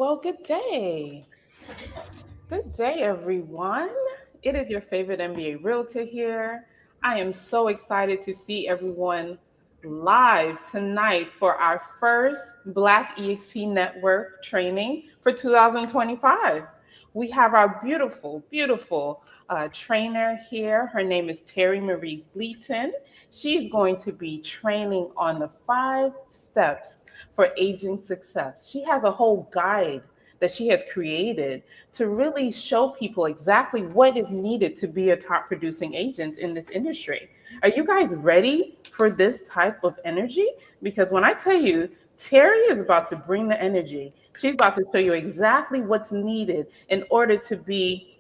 Well, good day. Good day, everyone. It is your favorite MBA Realtor here. I am so excited to see everyone live tonight for our first Black EXP Network training for 2025. We have our beautiful trainer here. Her name is Terri Marie Gleaton. She's going to be training on the 5 steps for agent success. She has a whole guide that she has created to really show people exactly what is needed to be a top producing agent in this industry. Are you guys ready for this type of energy? Because when I tell you, Terri is about to bring the energy. She's about to show you exactly what's needed in order to be,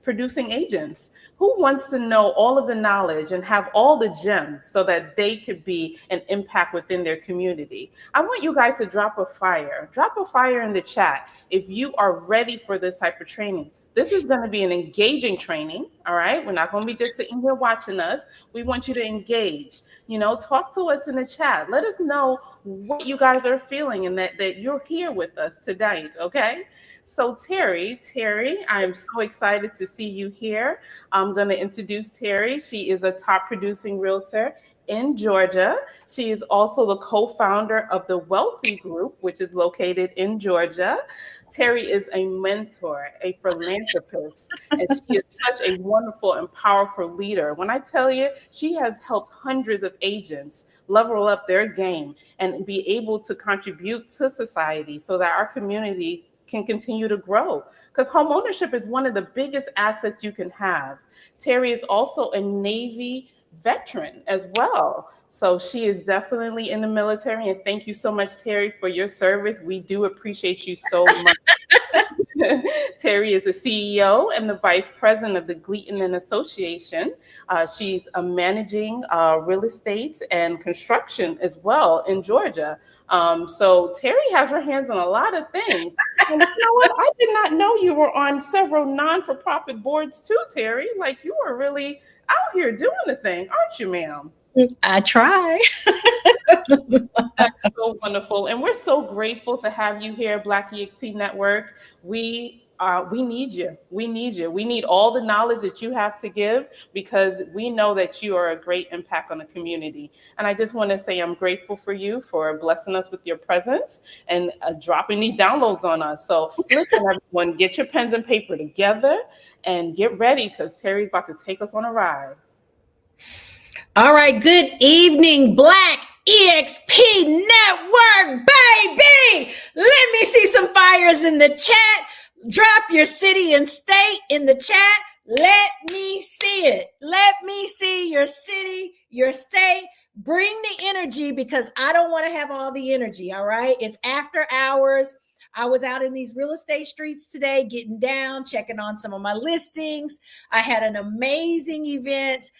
producing agents. Who wants to know all of the knowledge and have all the gems so that they could be an impact within their community? I want you guys to drop a fire. Drop a fire in the chat if you are ready for this type of training. This is going to be an engaging training, all right? We're not going to be just sitting here watching us. We want you to engage. Talk to us in the chat. Let us know what you guys are feeling and that you're here with us tonight, okay? So Terri, I am so excited to see you here. I'm going to introduce Terri. She is a top producing realtor in Georgia. She is also the co-founder of the Wealthy Group, which is located in Georgia. Terri is a mentor, a philanthropist, and she is such a wonderful and powerful leader. When I tell you, she has helped hundreds of agents level up their game and be able to contribute to society so that our community can continue to grow, because home ownership is one of the biggest assets you can have. Terri is also a Navy veteran as well. So she is definitely in the military. And thank you so much, Terri, for your service. We do appreciate you so much. Terri is the CEO and the vice president of the Gleaton and Association. She's managing real estate and construction as well in Georgia. So Terri has her hands on a lot of things. And you know what? I did not know you were on several non-for-profit boards too, Terri. Like, you are really out here doing the thing, aren't you, ma'am? I try. That's so wonderful. And we're so grateful to have you here, Black EXP Network. We need you. We need you. We need all the knowledge that you have to give, because we know that you are a great impact on the community. And I just want to say I'm grateful for you for blessing us with your presence and dropping these downloads on us. So listen, everyone, get your pens and paper together and get ready, because Terri's about to take us on a ride. All right. Good evening, Black EXP Network, baby. Let me see some fires in the chat. Drop your city and state in the chat. Let me see it. Let me see your city, your state. Bring the energy, because I don't want to have all the energy. All right. It's after hours. I was out in these real estate streets today, getting down, checking on some of my listings. I had an amazing event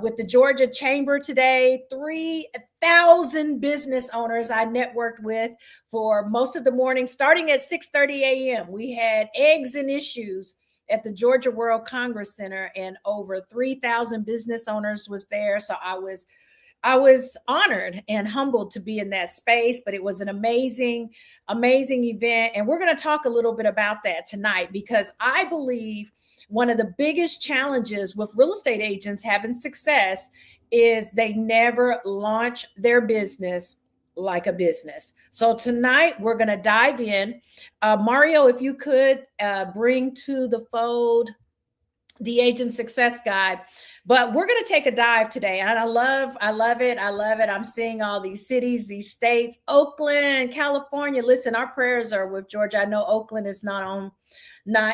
with the Georgia Chamber today. 3,000 business owners I networked with for most of the morning, starting at 6:30 a.m. We had eggs and issues at the Georgia World Congress Center, and over 3,000 business owners was there. So I was honored and humbled to be in that space, but it was an amazing event. And we're going to talk a little bit about that tonight, because I believe one of the biggest challenges with real estate agents having success is they never launch their business like a business. So tonight we're going to dive in. Mario, if you could bring to the fold the Agent Success Guide. But we're going to take a dive today. And I love it. I'm seeing all these cities, these states, Oakland, California. Listen, our prayers are with Georgia. I know Oakland is not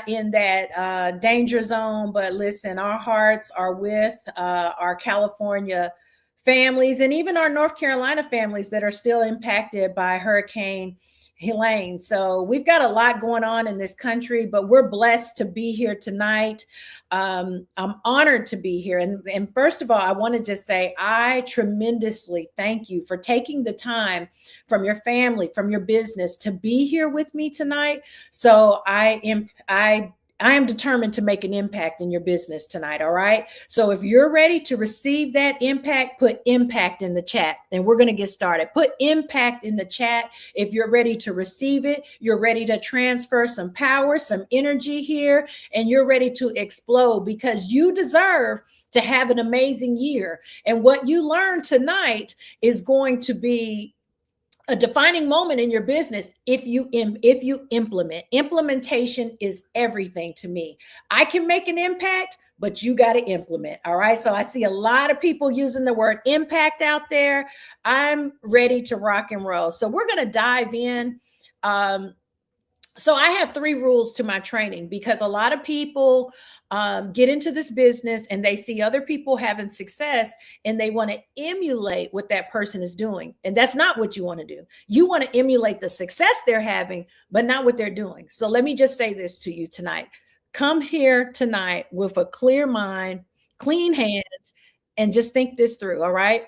in that danger zone, but listen, our hearts are with our California families, and even our North Carolina families that are still impacted by Hurricane Helene. So we've got a lot going on in this country, but we're blessed to be here tonight. I'm honored to be here. And first of all, I want to just say, I tremendously thank you for taking the time from your family, from your business to be here with me tonight. So I I am determined to make an impact in your business tonight. All right. So if you're ready to receive that impact, put impact in the chat and we're going to get started. Put impact in the chat. If you're ready to receive it, you're ready to transfer some power, some energy here, and you're ready to explode because you deserve to have an amazing year. And what you learn tonight is going to be a defining moment in your business if you implement. Implementation is everything to me. I can make an impact, but you got to implement. All right. So I see a lot of people using the word impact out there. I'm ready to rock and roll. So we're going to dive in. So I have 3 rules to my training because a lot of people get into this business and they see other people having success and they want to emulate what that person is doing. And that's not what you want to do. You want to emulate the success they're having, but not what they're doing. So let me just say this to you tonight. Come here tonight with a clear mind, clean hands, and just think this through. All right.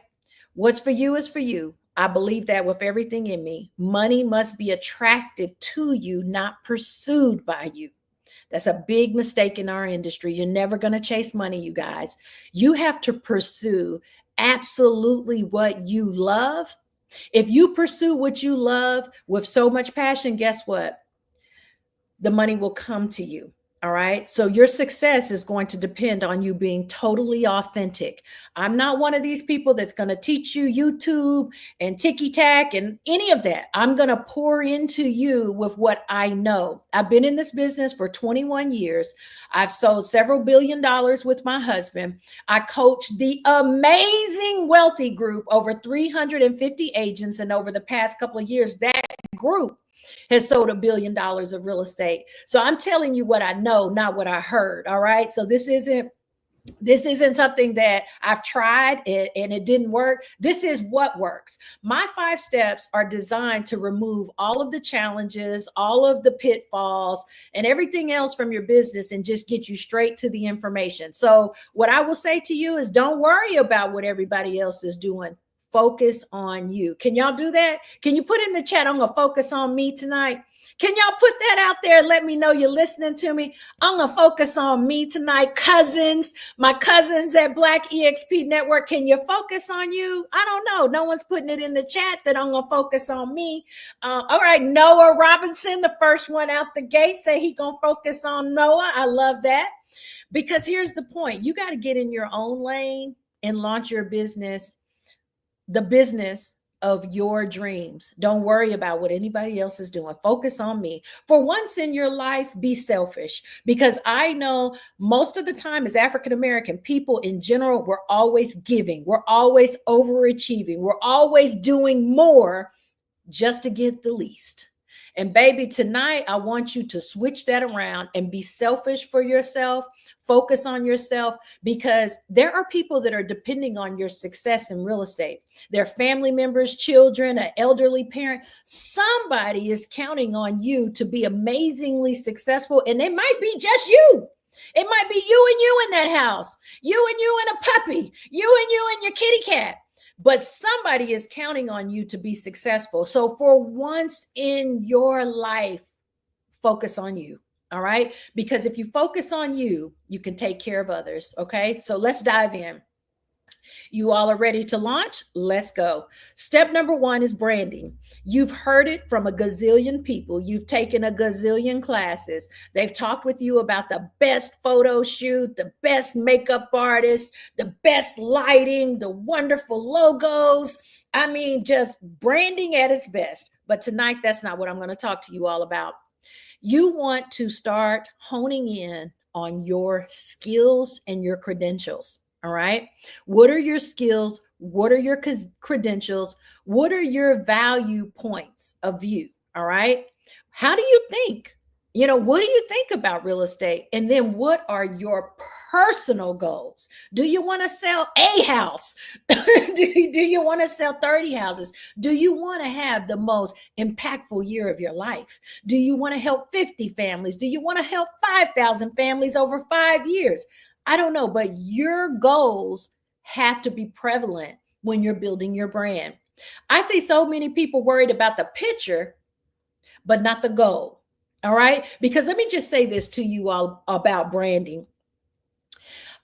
What's for you is for you. I believe that with everything in me. Money must be attracted to you, not pursued by you. That's a big mistake in our industry. You're never going to chase money, you guys. You have to pursue absolutely what you love. If you pursue what you love with so much passion, guess what? The money will come to you. All right. So your success is going to depend on you being totally authentic. I'm not one of these people that's going to teach you YouTube and ticky tack and any of that. I'm going to pour into you with what I know. I've been in this business for 21 years. I've sold several $billion with my husband. I coached the amazing Wealthy Group, over 350 agents. And over the past couple of years, that group has sold $1 billion of real estate. So I'm telling you what I know, not what I heard. All right. So this isn't something that I've tried and it didn't work. This is what works. My 5 steps are designed to remove all of the challenges, all of the pitfalls, and everything else from your business and just get you straight to the information. So what I will say to you is don't worry about what everybody else is doing. Focus on you. Can y'all do that? Can you put in the chat, I'm going to focus on me tonight? Can y'all put that out there and let me know you're listening to me? I'm going to focus on me tonight. Cousins, my cousins at Black EXP Network, can you focus on you? I don't know. No one's putting it in the chat that I'm going to focus on me. All right. Noah Robinson, the first one out the gate, say he going to focus on Noah. I love that because here's the point. You got to get in your own lane and launch your business, the business of your dreams. Don't worry about what anybody else is doing. Focus on me. For once in your life, be selfish, because I know most of the time as African-American people in general, we're always giving. We're always overachieving. We're always doing more just to get the least. And baby, tonight, I want you to switch that around and be selfish for yourself. Focus on yourself, because there are people that are depending on your success in real estate. Their family members, children, an elderly parent. Somebody is counting on you to be amazingly successful, and it might be just you. It might be you in that house, you and a puppy, you and your kitty cat. But somebody is counting on you to be successful. So for once in your life, focus on you. All right. Because if you focus on you, you can take care of others. Okay. So let's dive in. You all are ready to launch? Let's go. Step number 1 is branding. You've heard it from a gazillion people. You've taken a gazillion classes. They've talked with you about the best photo shoot, the best makeup artist, the best lighting, the wonderful logos. I mean, just branding at its best. But tonight, that's not what I'm going to talk to you all about. You want to start honing in on your skills and your credentials. All right. What are your skills? What are your credentials? What are your value points of view? All right. How do you think? What do you think about real estate? And then what are your personal goals? Do you want to sell a house? do you want to sell 30 houses? Do you want to have the most impactful year of your life? Do you want to help 50 families? Do you want to help 5,000 families over 5 years? I don't know, but your goals have to be prevalent when you're building your brand. I see so many people worried about the picture, but not the goal. All right. Because let me just say this to you all about branding.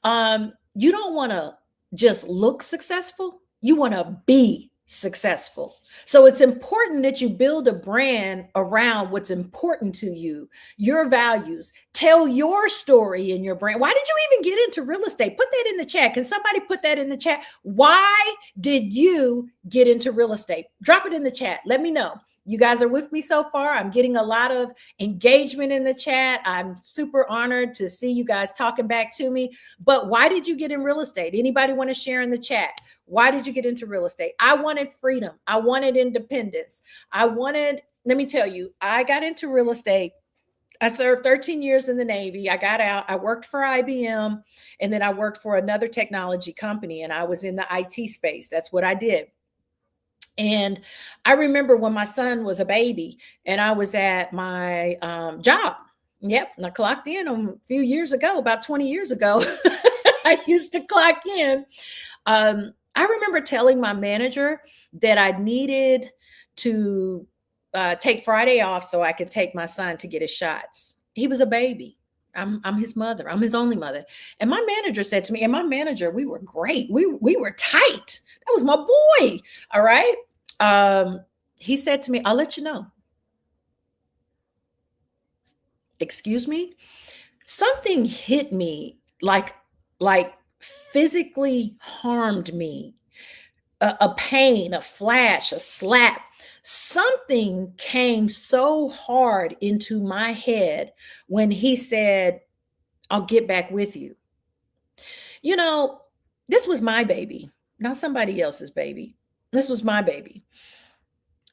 You don't want to just look successful, you want to be successful. So it's important that you build a brand around what's important to you, your values. Tell your story in your brand. Why did you even get into real estate? Put that in the chat. Can somebody put that in the chat? Why did you get into real estate? Drop it in the chat. Let me know. You guys are with me so far. I'm getting a lot of engagement in the chat. I'm super honored to see you guys talking back to me. But why did you get in real estate? Anybody want to share in the chat? Why did you get into real estate? I wanted freedom. I wanted independence. Let me tell you, I got into real estate. I served 13 years in the Navy. I got out. I worked for IBM, and then I worked for another technology company, and I was in the IT space. That's what I did. And I remember when my son was a baby and I was at my job. Yep. And I clocked in a few years ago, about 20 years ago. I used to clock in. I remember telling my manager that I needed to take Friday off so I could take my son to get his shots. He was a baby. I'm his mother. I'm his only mother. And my manager said to me, and my manager, we were great. We were tight. That was my boy. All right. He said to me, I'll let you know. Excuse me. Something hit me like physically harmed me. A pain, a flash, a slap. Something came so hard into my head when he said, I'll get back with you. You know, this was my baby, not somebody else's baby. This was my baby.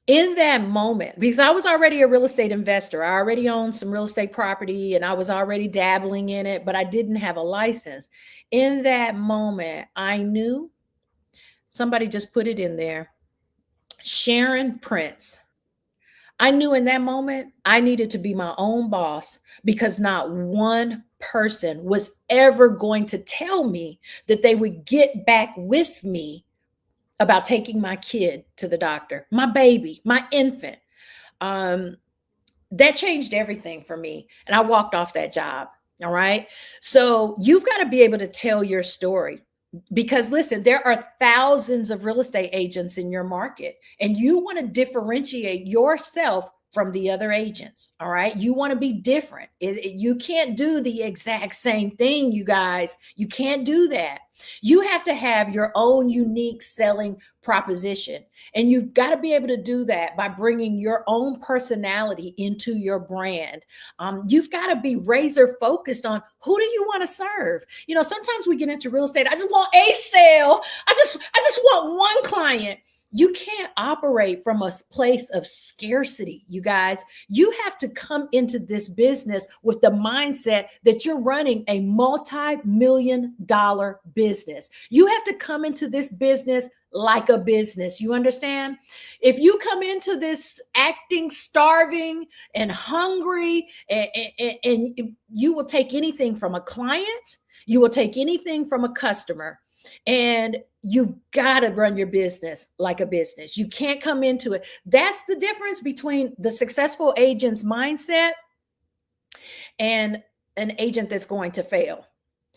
In that moment, because I was already a real estate investor, I already owned some real estate property and I was already dabbling in it, but I didn't have a license. In that moment, I knew, somebody just put it in there, Sharon Prince. I knew in that moment I needed to be my own boss because not one person was ever going to tell me that they would get back with me about taking my kid to the doctor, my baby, my infant. That changed everything for me. And I walked off that job. All right. So you've got to be able to tell your story. Because listen, there are thousands of real estate agents in your market, and you want to differentiate yourself from the other agents. All right. You want to be different. You can't do the exact same thing, you guys. You can't do that. You have to have your own unique selling proposition. And you've got to be able to do that by bringing your own personality into your brand. You've got to be razor focused on who do you want to serve? You know, sometimes we get into real estate. I just want a sale. I just want one client. You can't operate from a place of scarcity, you guys. You have to come into this business with the mindset that you're running a multi-million-dollar business. You have to come into this business like a business. You understand? If you come into this acting starving and hungry, and you will take anything from a client, you will take anything from a customer. And you've got to run your business like a business. You can't come into it. That's the difference between the successful agent's mindset and an agent that's going to fail.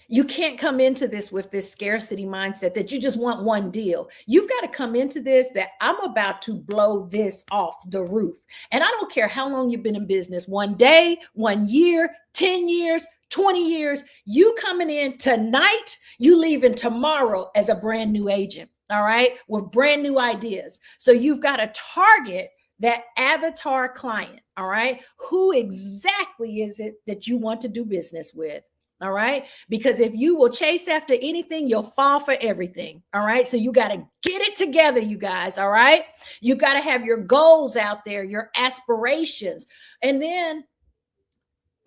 You can't come into this with this scarcity mindset that you just want one deal. You've got to come into this that I'm about to blow this off the roof. And I don't care how long you've been in business, 1 day, 1 year, 10 years, 20 years, you coming in tonight, you leaving tomorrow as a brand new agent, all right, with brand new ideas. So you've got to target that avatar client, all right? Who exactly is it that you want to do business with? All right. Because if you will chase after anything, you'll fall for everything. All right. So you got to get it together, you guys. All right. You got to have your goals out there, your aspirations. And then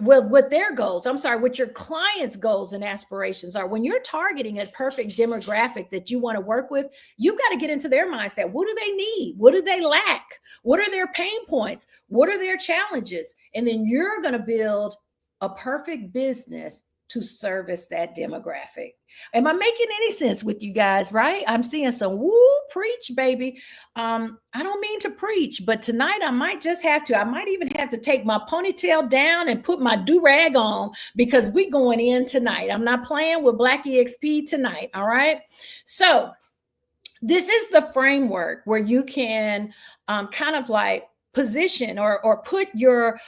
what their goals, what your clients' goals and aspirations are. When you're targeting a perfect demographic that you want to work with, you've got to get into their mindset. What do they need? What do they lack? What are their pain points? What are their challenges? And then you're going to build a perfect business to service that demographic. Am I making any sense with you guys, right? I'm seeing some woo preach, baby. I don't mean to preach, but tonight I might just have to. I might even have to take my ponytail down and put my do-rag on because we going in tonight. I'm not playing with Black EXP tonight, all right? So this is the framework where you can kind of like position or put your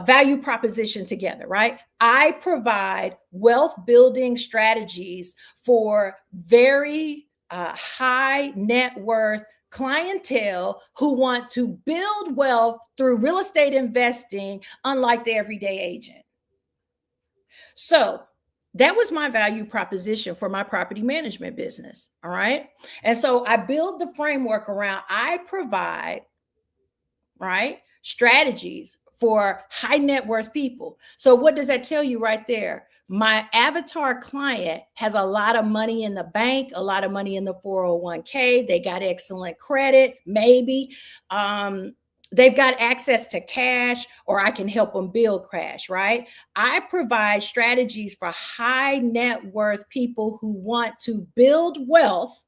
value proposition together, right? I provide wealth building strategies for very high net worth clientele who want to build wealth through real estate investing, unlike the everyday agent. So that was my value proposition for my property management business. All right. And so I build the framework around, I provide, right, strategies for high net worth people. So what does that tell you right there? My avatar client has a lot of money in the bank, a lot of money in the 401k. They got excellent credit, maybe. They've got access to cash, or I can help them build cash, right? I provide strategies for high net worth people who want to build wealth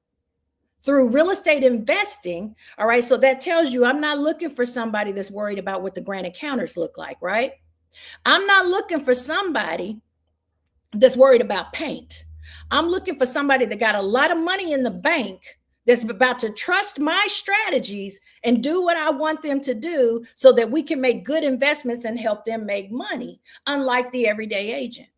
through real estate investing. All right. So that tells you I'm not looking for somebody that's worried about what the granite counters look like, right? I'm not looking for somebody that's worried about paint. I'm looking for somebody that got a lot of money in the bank that's about to trust my strategies and do what I want them to do so that we can make good investments and help them make money, unlike the everyday agent.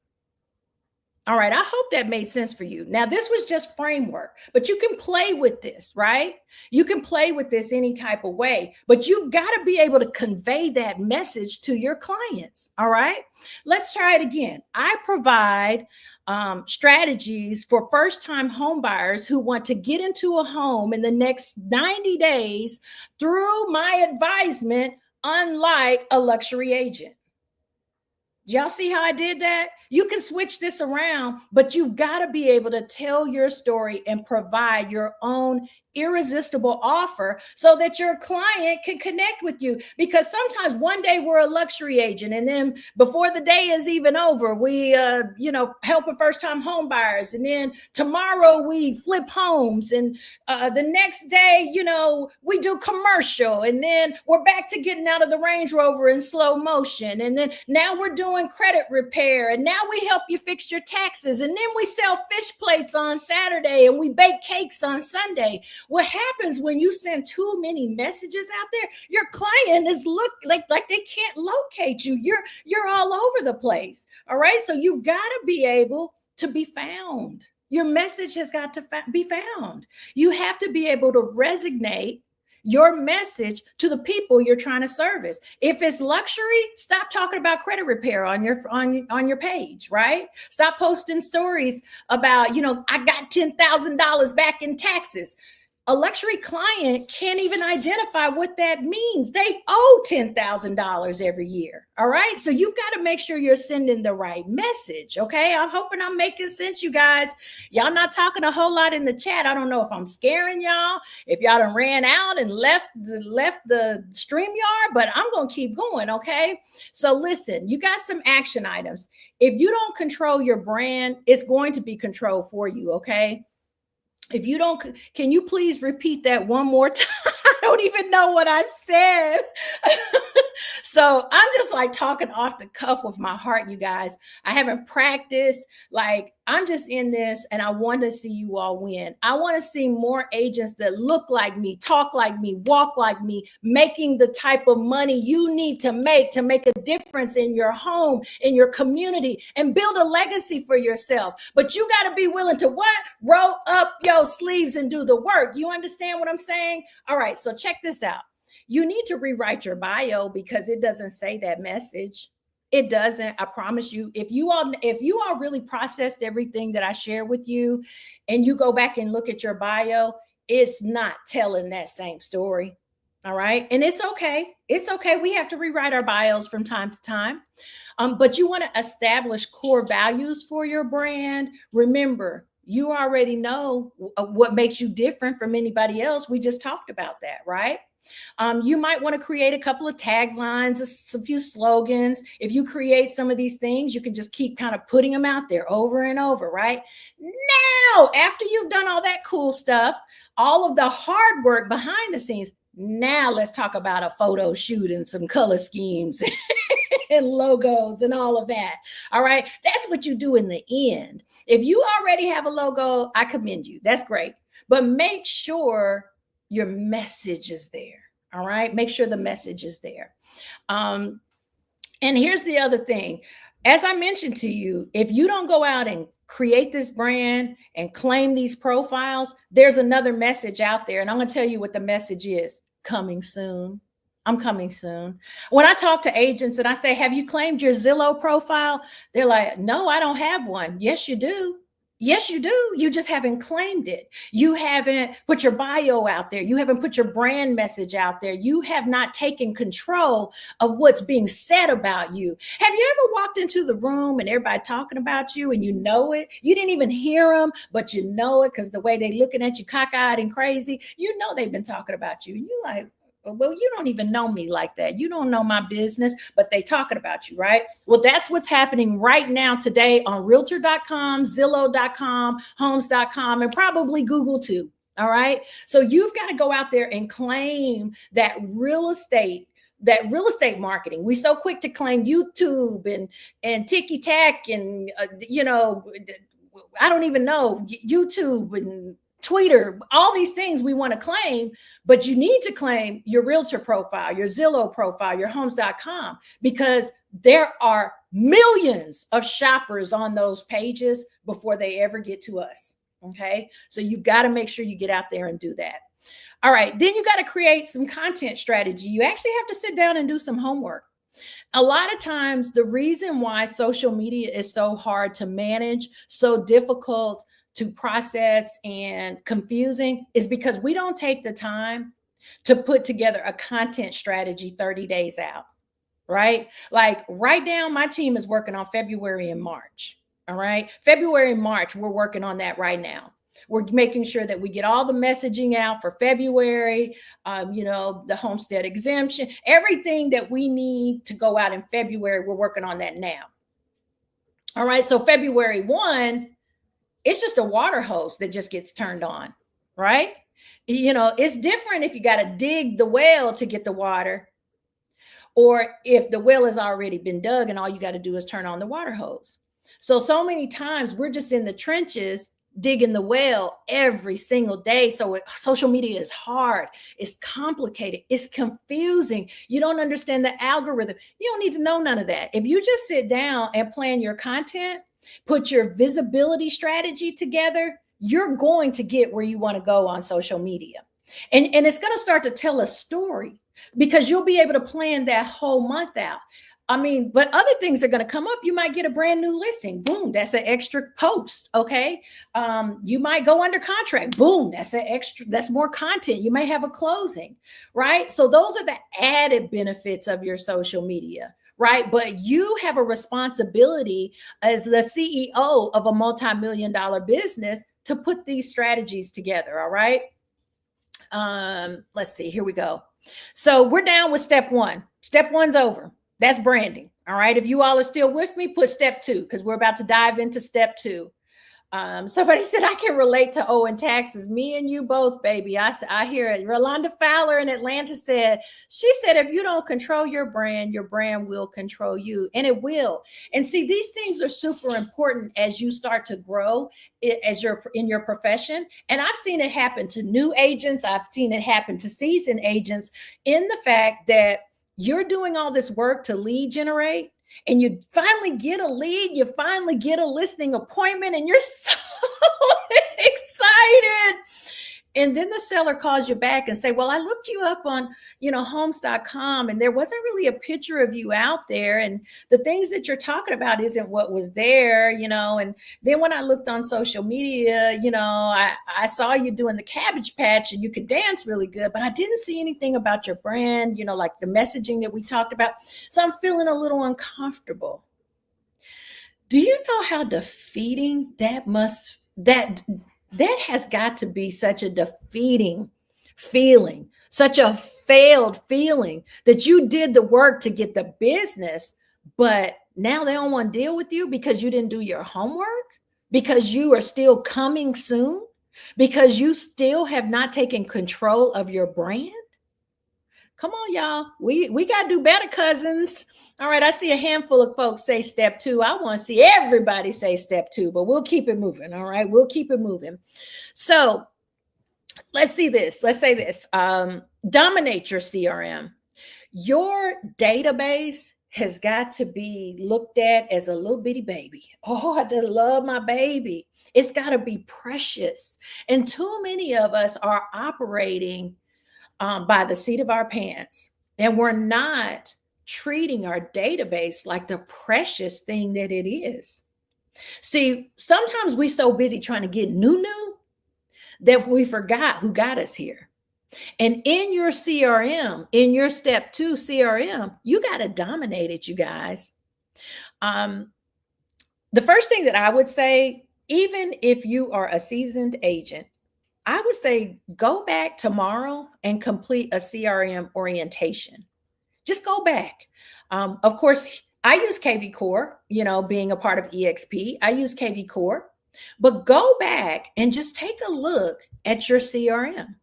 All right, I hope that made sense for you. Now, this was just framework, but you can play with this, right? You can play with this any type of way, but you've got to be able to convey that message to your clients. All right, let's try it again. I provide strategies for first-time home buyers who want to get into a home in the next 90 days through my advisement, unlike a luxury agent. Y'all see how I did that? You can switch this around, but you've got to be able to tell your story and provide your own irresistible offer so that your client can connect with you. Because sometimes one day we're a luxury agent, and then before the day is even over, we helping first-time home buyers, and then tomorrow we flip homes, and the next day, we do commercial, and then we're back to getting out of the Range Rover in slow motion, and then now we're doing credit repair, and now we help you fix your taxes, and then we sell fish plates on Saturday, and we bake cakes on Sunday. What happens when you send too many messages out there? Your client is like they can't locate you. You're all over the place. All right. So you've got to be able to be found. Your message has got to be found. You have to be able to resonate your message to the people you're trying to service. If it's luxury, stop talking about credit repair on your page, right? Stop posting stories about, I got $10,000 back in taxes. A luxury client can't even identify what that means. They owe $10,000 every year. All right. So you've got to make sure you're sending the right message. Okay. I'm hoping I'm making sense, you guys. Y'all not talking a whole lot in the chat. I don't know if I'm scaring y'all, if y'all done ran out and left the StreamYard, but I'm going to keep going. Okay. So listen, you got some action items. If you don't control your brand, it's going to be controlled for you. Okay. If you don't, can you please repeat that one more time? I don't even know what I said. So I'm just like talking off the cuff with my heart, you guys. I haven't practiced. Like, I'm just in this, and I want to see you all win. I want to see more agents that look like me, talk like me, walk like me, making the type of money you need to make a difference in your home, in your community, and build a legacy for yourself. But you got to be willing to what? Roll up your sleeves and do the work. You understand what I'm saying? All right, so check this out. You need to rewrite your bio because it doesn't say that message. It doesn't. I promise you. If you all really processed everything that I share with you, and you go back and look at your bio, it's not telling that same story. All right. And it's okay. It's okay. We have to rewrite our bios from time to time. But you want to establish core values for your brand. Remember, you already know what makes you different from anybody else. We just talked about that, right? You might want to create a couple of taglines, a few slogans. If you create some of these things, you can just keep kind of putting them out there over and over, right? Now, after you've done all that cool stuff, all of the hard work behind the scenes, now let's talk about a photo shoot and some color schemes and logos and all of that. All right. That's what you do in the end. If you already have a logo, I commend you. That's great. But make sure your message is there. All right. Make sure the message is there. And here's the other thing. As I mentioned to you, if you don't go out and create this brand and claim these profiles, there's another message out there. And I'm going to tell you what the message is. Coming soon. I'm coming soon. When I talk to agents and I say, have you claimed your Zillow profile? They're like, no, I don't have one. Yes, you do. Yes, you do. You just haven't claimed it. You haven't put your bio out there. You haven't put your brand message out there. You have not taken control of what's being said about you. Have you ever walked into the room and everybody talking about you and you know it? You didn't even hear them, but you know it because the way they're looking at you cockeyed and crazy, you know they've been talking about you. And you're like, well, you don't even know me like that. You don't know my business, but they talking about you, right? Well, that's what's happening right now today on realtor.com, Zillow.com, homes.com, and probably Google too. All right. So you've got to go out there and claim that real estate marketing. We so quick to claim YouTube and ticky tack and, I don't even know, YouTube and Twitter, all these things we want to claim, but you need to claim your realtor profile, your Zillow profile, your homes.com, because there are millions of shoppers on those pages before they ever get to us. Okay. So you've got to make sure you get out there and do that. All right. Then you got to create some content strategy. You actually have to sit down and do some homework. A lot of times, the reason why social media is so hard to manage, so difficult to process and confusing is because we don't take the time to put together a content strategy 30 days out, right? Like right now, my team is working on February and March. All right. February and March, we're working on that right now. We're making sure that we get all the messaging out for February, the homestead exemption, everything that we need to go out in February. We're working on that now. All right. So February 1, it's just a water hose that just gets turned on, right? It's different if you got to dig the well to get the water, or if the well has already been dug and all you got to do is turn on the water hose. So many times we're just in the trenches digging the well every single day. So social media is hard. It's complicated. It's confusing. You don't understand the algorithm. You don't need to know none of that. If you just sit down and plan your content, put your visibility strategy together, you're going to get where you want to go on social media. And it's going to start to tell a story because you'll be able to plan that whole month out. But other things are going to come up. You might get a brand new listing. Boom, that's an extra post. Okay. You might go under contract. Boom, that's more content. You may have a closing, right? So those are the added benefits of your social media. Right. But you have a responsibility as the CEO of a multi-million-dollar business to put these strategies together. All right. Let's see. Here we go. So we're down with step 1. Step 1's over. That's branding. All right. If you all are still with me, put step 2 because we're about to dive into step 2. Somebody said, I can relate to owing taxes. Me and you both, baby. I hear it. Rolanda Fowler in Atlanta she said, if you don't control your brand will control you. And it will. And see, these things are super important as you start to grow as you're in your profession. And I've seen it happen to new agents. I've seen it happen to seasoned agents in the fact that you're doing all this work to lead generate. And you finally get a lead, you finally get a listing appointment, and you're so excited. And then the seller calls you back and say, well, I looked you up on, homes.com, and there wasn't really a picture of you out there. And the things that you're talking about isn't what was there, And then when I looked on social media, I saw you doing the cabbage patch and you could dance really good, but I didn't see anything about your brand, like the messaging that we talked about. So I'm feeling a little uncomfortable. Do you know how defeating that has got to be? Such a defeating feeling, such a failed feeling that you did the work to get the business, but now they don't want to deal with you because you didn't do your homework, because you are still coming soon, because you still have not taken control of your brand. Come on, y'all. We got to do better, cousins. All right, I see a handful of folks say step 2. I want to see everybody say step 2, but we'll keep it moving. All right, we'll keep it moving. So let's see this. Let's say this. Dominate your CRM. Your database has got to be looked at as a little bitty baby. Oh, I just love my baby. It's got to be precious. And too many of us are operating by the seat of our pants, and we're not treating our database like the precious thing that it is. See, sometimes we so busy trying to get new that we forgot who got us here. And in your CRM, in your step 2 CRM, you got to dominate it, you guys. The first thing that I would say, even if you are a seasoned agent, I would say go back tomorrow and complete a CRM orientation. Just go back. Of course, I use KV Core, being a part of EXP. I use KV Core, but go back and just take a look at your CRM.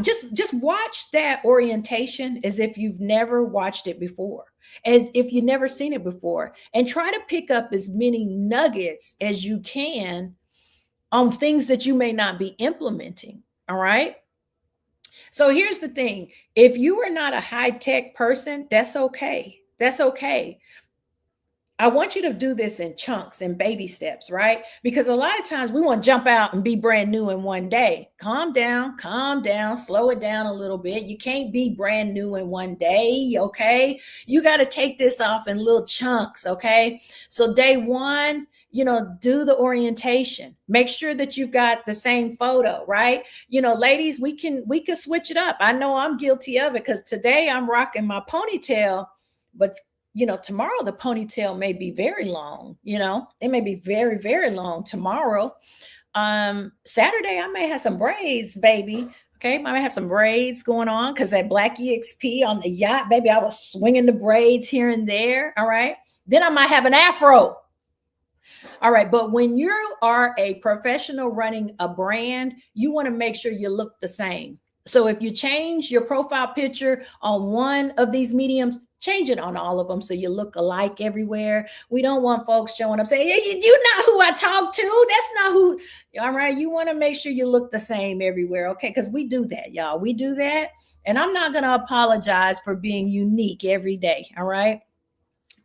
Just watch that orientation as if you've never watched it before, as if you've never seen it before, and try to pick up as many nuggets as you can on things that you may not be implementing. All right. So here's the thing. If you are not a high-tech person, that's okay. That's okay. I want you to do this in chunks and baby steps, right? Because a lot of times we want to jump out and be brand new in one day. Calm down, slow it down a little bit. You can't be brand new in one day, okay? You got to take this off in little chunks, okay? So day 1, do the orientation. Make sure that you've got the same photo, right? Ladies, we can switch it up. I know I'm guilty of it because today I'm rocking my ponytail, but tomorrow the ponytail may be very long. It may be very, very long tomorrow. Saturday, I may have some braids, baby. Okay, I might have some braids going on because that Black EXP on the yacht, baby, I was swinging the braids here and there. All right. Then I might have an afro. All right. But when you are a professional running a brand, you want to make sure you look the same. So if you change your profile picture on one of these mediums, change it on all of them so you look alike everywhere. We don't want folks showing up saying, hey, you're not who I talk to. That's not who. All right. You want to make sure you look the same everywhere. Okay. Because we do that, y'all. We do that. And I'm not going to apologize for being unique every day. All right.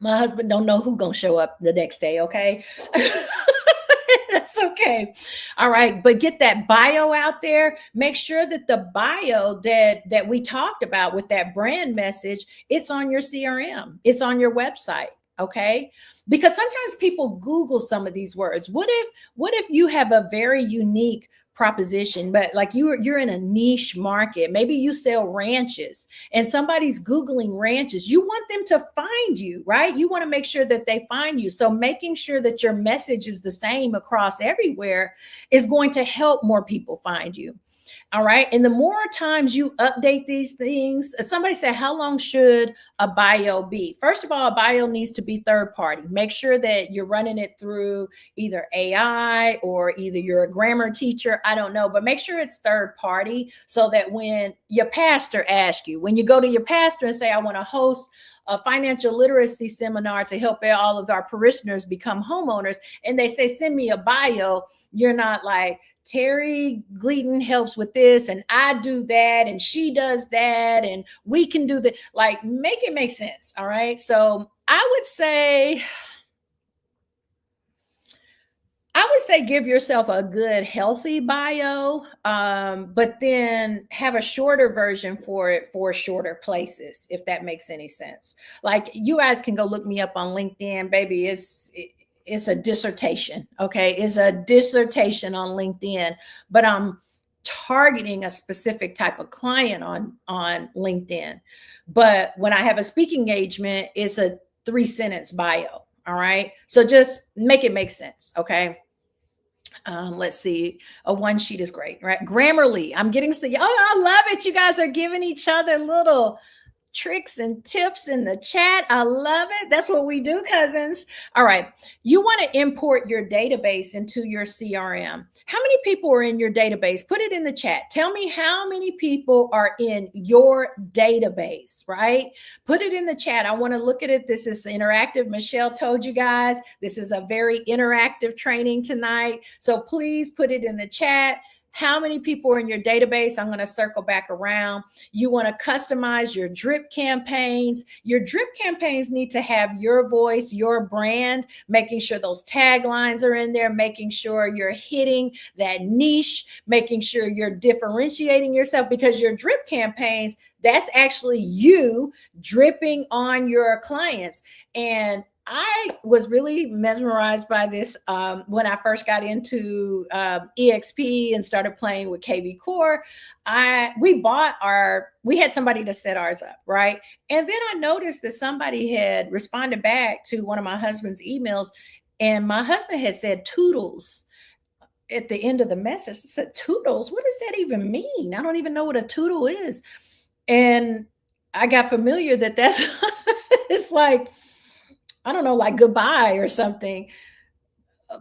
My husband don't know who going to show up the next day. Okay. That's okay. All right. But get that bio out there. Make sure that the bio that we talked about with that brand message, it's on your CRM. It's on your website. Okay. Because sometimes people Google some of these words. What if you have a very unique proposition, but like you're in a niche market, maybe you sell ranches and somebody's Googling ranches, you want them to find you, right? You want to make sure that they find you. So making sure that your message is the same across everywhere is going to help more people find you. All right. And the more times you update these things, somebody said, how long should a bio be? First of all, a bio needs to be third party. Make sure that you're running it through either AI or either you're a grammar teacher. I don't know, but make sure it's third party so that when your pastor asks you, when you go to your pastor and say, I want to host a financial literacy seminar to help all of our parishioners become homeowners, and they say, send me a bio, you're not like, Terri Gleaton helps with this and I do that and she does that and we can do that. Like, make it make sense. All right. So I would say give yourself a good healthy bio, but then have a shorter version for it for shorter places, if that makes any sense. Like, you guys can go look me up on LinkedIn, baby. It's a dissertation. Okay. It's a dissertation on LinkedIn, but I'm targeting a specific type of client on LinkedIn. But when I have a speaking engagement, it's a 3-sentence bio. All right. So just make it make sense. Okay. Let's see. A one sheet is great, right? Grammarly. I'm getting to, oh, I love it. You guys are giving each other little tricks and tips in the chat. I love it. That's what we do, cousins. All right. You want to import your database into your CRM. How many people are in your database? Put it in the chat. Tell me how many people are in your database, right? Put it in the chat. I want to look at it. This is interactive. Michelle told you guys this is a very interactive training tonight. So please put it in the chat. How many people are in your database? I'm going to circle back around. You want to customize your drip campaigns. Your drip campaigns need to have your voice, your brand, making sure those taglines are in there, making sure you're hitting that niche, making sure you're differentiating yourself, because your drip campaigns, that's actually you dripping on your clients. And I was really mesmerized by this when I first got into EXP and started playing with KV Core. We had somebody to set ours up, right? And then I noticed that somebody had responded back to one of my husband's emails, and my husband had said toodles at the end of the message. I said, toodles? What does that even mean? I don't even know what a toodle is. And I got familiar that's it's like, I don't know, like goodbye or something.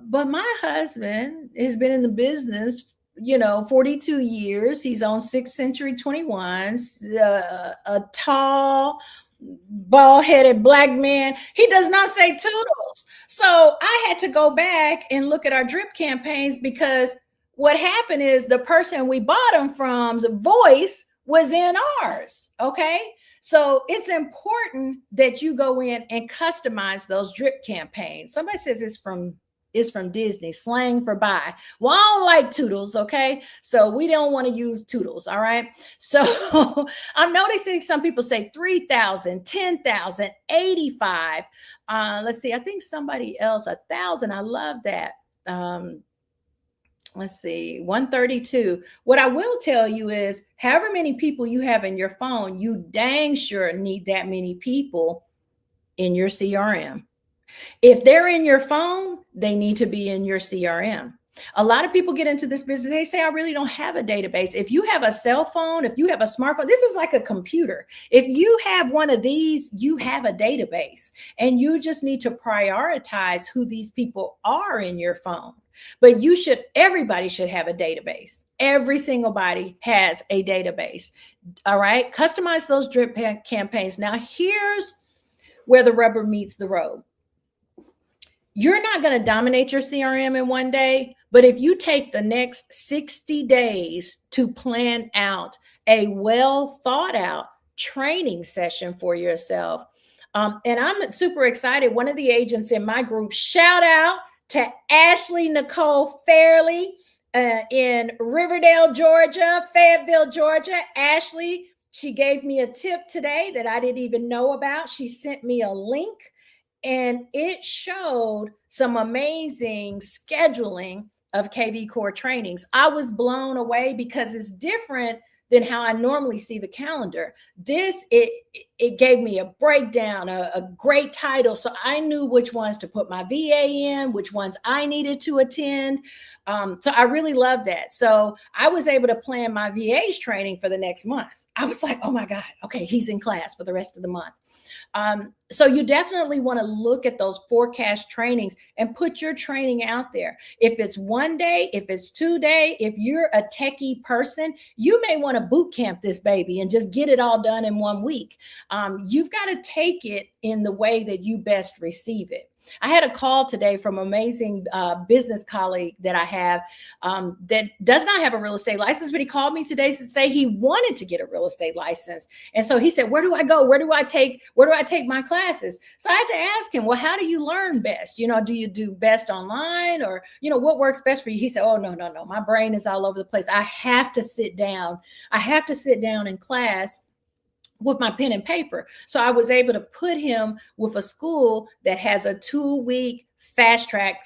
But my husband has been in the business, 42 years. He's on 6th Century 21s, a tall, bald-headed black man. He does not say toodles. So I had to go back and look at our drip campaigns, because what happened is the person we bought them from's voice was in ours. Okay. So it's important that you go in and customize those drip campaigns. Somebody says it's from Disney, slang for buy. Well, I don't like toodles, okay? So we don't want to use toodles, all right? So I'm noticing some people say 3,000, 10,000, 85. Let's see, I think somebody else, 1,000. I love that. Let's see, 132. What I will tell you is, however many people you have in your phone, you dang sure need that many people in your CRM. If they're in your phone, they need to be in your CRM. A lot of people get into this business. They say, I really don't have a database. If you have a cell phone, if you have a smartphone, this is like a computer. If you have one of these, you have a database, and you just need to prioritize who these people are in your phone. But everybody should have a database. Every single body has a database. All right. Customize those drip campaigns. Now, here's where the rubber meets the road. You're not going to dominate your CRM in one day, but if you take the next 60 days to plan out a well thought out training session for yourself, and I'm super excited. One of the agents in my group, shout out to Ashley Nicole Fairley in Riverdale, Georgia, Fayetteville, Georgia. Ashley, she gave me a tip today that I didn't even know about. She sent me a link, and it showed some amazing scheduling of KV Core trainings. I was blown away because it's different than how I normally see the calendar. It gave me a breakdown, a great title. So I knew which ones to put my VA in, which ones I needed to attend. So I really love that. So I was able to plan my VA's training for the next month. I was like, oh my God, okay, he's in class for the rest of the month. So you definitely want to look at those forecast trainings and put your training out there. If it's 1 day, if it's 2 day, if you're a techie person, you may want to boot camp this baby and just get it all done in 1 week. You've got to take it in the way that you best receive it. I had a call today from an amazing business colleague that I have that does not have a real estate license, but he called me today to say he wanted to get a real estate license. And so he said, where do I go? Where do I take my classes? So I had to ask him, well, how do you learn best? Do you do best online, or, what works best for you? He said, oh, no. My brain is all over the place. I have to sit down. In class with my pen and paper. So I was able to put him with a school that has a 2-week fast track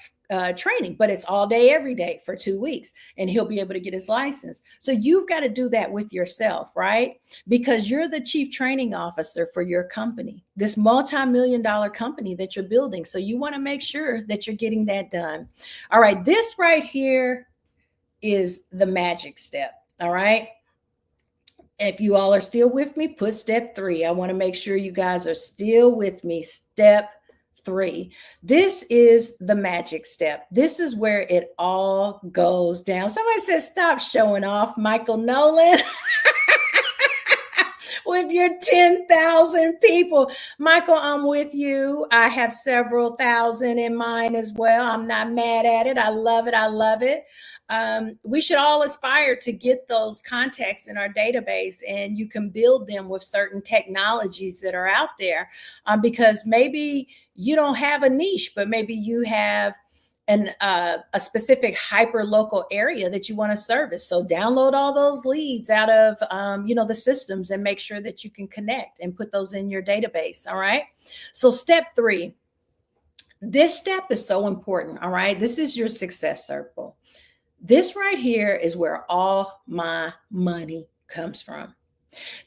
training, but it's all day, every day for 2 weeks, and he'll be able to get his license. So you've got to do that with yourself, right? Because you're the chief training officer for your company, this multi-million-dollar company that you're building. So you want to make sure that you're getting that done. All right, this right here is the magic step. All right. If you all are still with me, put step 3. I want to make sure you guys are still with me. Step 3. This is the magic step. This is where it all goes down. Somebody says, stop showing off, Michael Nolan. With your 10,000 people. Michael, I'm with you. I have several thousand in mine as well. I'm not mad at it. I love it. I love it. We should all aspire to get those contacts in our database, and you can build them with certain technologies that are out there, because maybe you don't have a niche, but maybe you have a specific hyper local area that you want to service. So download all those leads out of the systems and make sure that you can connect and put those in your database. All right. So step 3, this step is so important. All right. This is your success circle. This right here is where all my money comes from.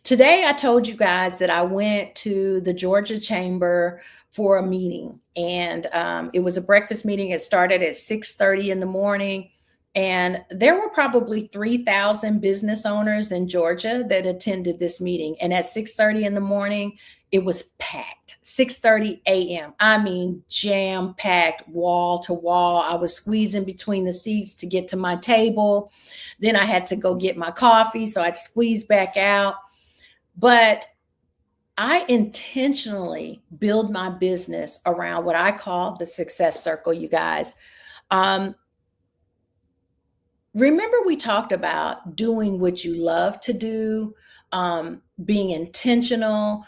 Today, I told you guys that I went to the Georgia Chamber for a meeting, and it was a breakfast meeting. It started at 6:30 in the morning, and there were probably 3,000 business owners in Georgia that attended this meeting. And at 6:30 in the morning, it was packed. 6:30 a.m. I mean, jam-packed, wall to wall. I was squeezing between the seats to get to my table. Then I had to go get my coffee, so I'd squeeze back out. But I intentionally build my business around what I call the success circle, you guys. Remember, we talked about doing what you love to do, being intentional,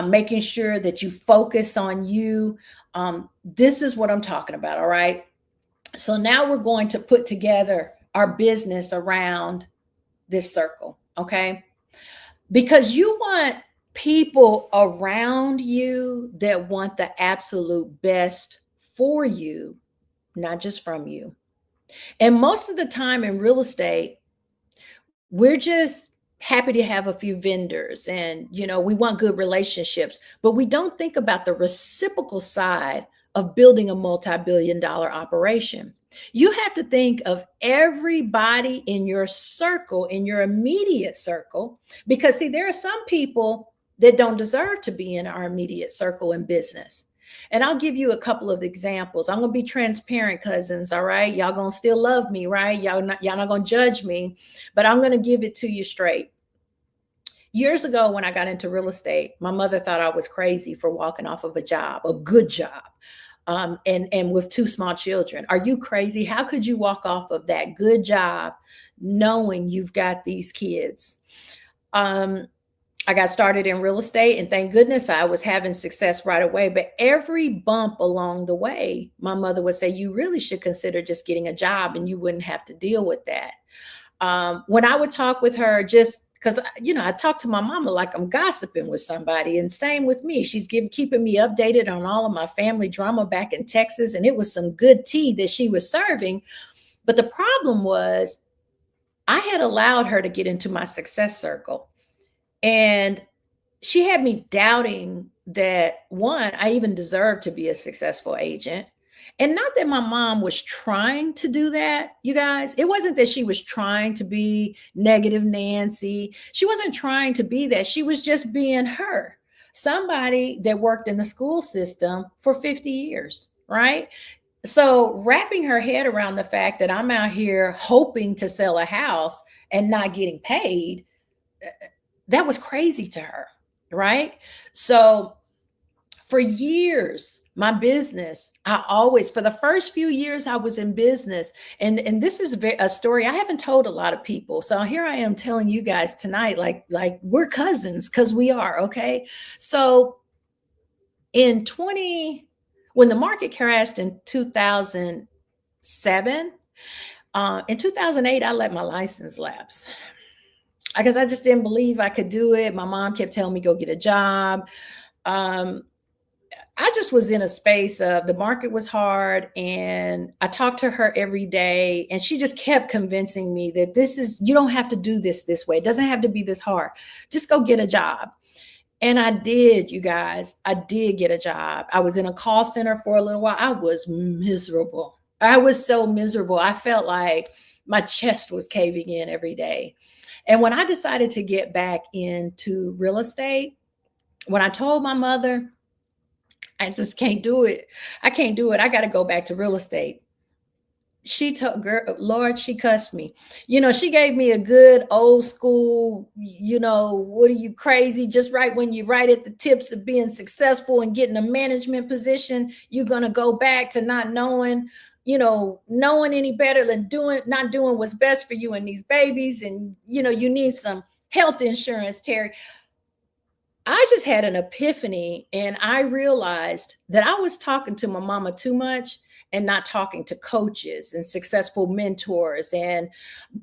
making sure that you focus on you. This is what I'm talking about, all right? So now we're going to put together our business around this circle, okay? Because you want people around you that want the absolute best for you, not just from you. And most of the time in real estate, we're just happy to have a few vendors, and we want good relationships, but we don't think about the reciprocal side of building a multi-billion-dollar operation. You have to think of everybody in your circle, in your immediate circle, because see, there are some people that don't deserve to be in our immediate circle in business. And I'll give you a couple of examples. I'm going to be transparent, cousins. All right. Y'all going to still love me, right? Y'all not going to judge me, but I'm going to give it to you straight. Years ago, when I got into real estate, my mother thought I was crazy for walking off of a job, a good job. And with 2 small children. Are you crazy? How could you walk off of that good job knowing you've got these kids? I got started in real estate, and thank goodness I was having success right away. But every bump along the way, my mother would say, you really should consider just getting a job, and you wouldn't have to deal with that. When I would talk with her, just because, I talk to my mama like I'm gossiping with somebody, and same with me. She's keeping me updated on all of my family drama back in Texas, and it was some good tea that she was serving. But the problem was I had allowed her to get into my success circle, and she had me doubting that, one, I even deserved to be a successful agent. And not that my mom was trying to do that, you guys. It wasn't that she was trying to be negative Nancy. She wasn't trying to be that. She was just being her. Somebody that worked in the school system for 50 years, right? So wrapping her head around the fact that I'm out here hoping to sell a house and not getting paid, that was crazy to her, right? So for years, my business, for the first few years I was in business, and this is a story I haven't told a lot of people. So here I am telling you guys tonight, like we're cousins, because we are, okay? So when the market crashed in 2007, in 2008, I let my license lapse. Because I just didn't believe I could do it. My mom kept telling me, go get a job. I just was in a space of the market was hard, and I talked to her every day, and she just kept convincing me that you don't have to do this way. It doesn't have to be this hard. Just go get a job. And I did, you guys. I did get a job. I was in a call center for a little while. I was miserable. I was so miserable. I felt like my chest was caving in every day. And when I decided to get back into real estate, when I told my mother, I just can't do it. I can't do it. I got to go back to real estate. She told, girl, Lord, she cussed me. She gave me a good old school, what are you crazy? Just right when you're right at the tips of being successful and getting a management position, you're going to go back to not knowing, knowing any better than not doing what's best for you and these babies. And, you need some health insurance, Terri. I just had an epiphany, and I realized that I was talking to my mama too much and not talking to coaches and successful mentors and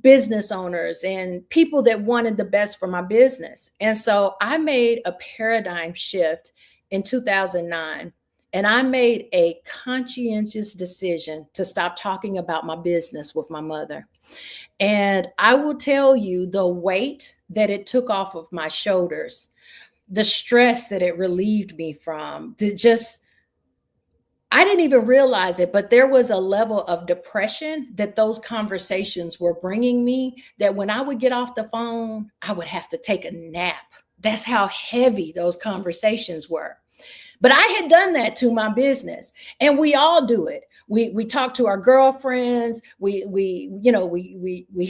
business owners and people that wanted the best for my business. And so I made a paradigm shift in 2009, and I made a conscientious decision to stop talking about my business with my mother. And I will tell you the weight that it took off of my shoulders, the stress that it relieved me from, I didn't even realize it, but there was a level of depression that those conversations were bringing me, that when I would get off the phone, I would have to take a nap. That's how heavy those conversations were. But I had done that to my business, and we all do it. We talk to our girlfriends. We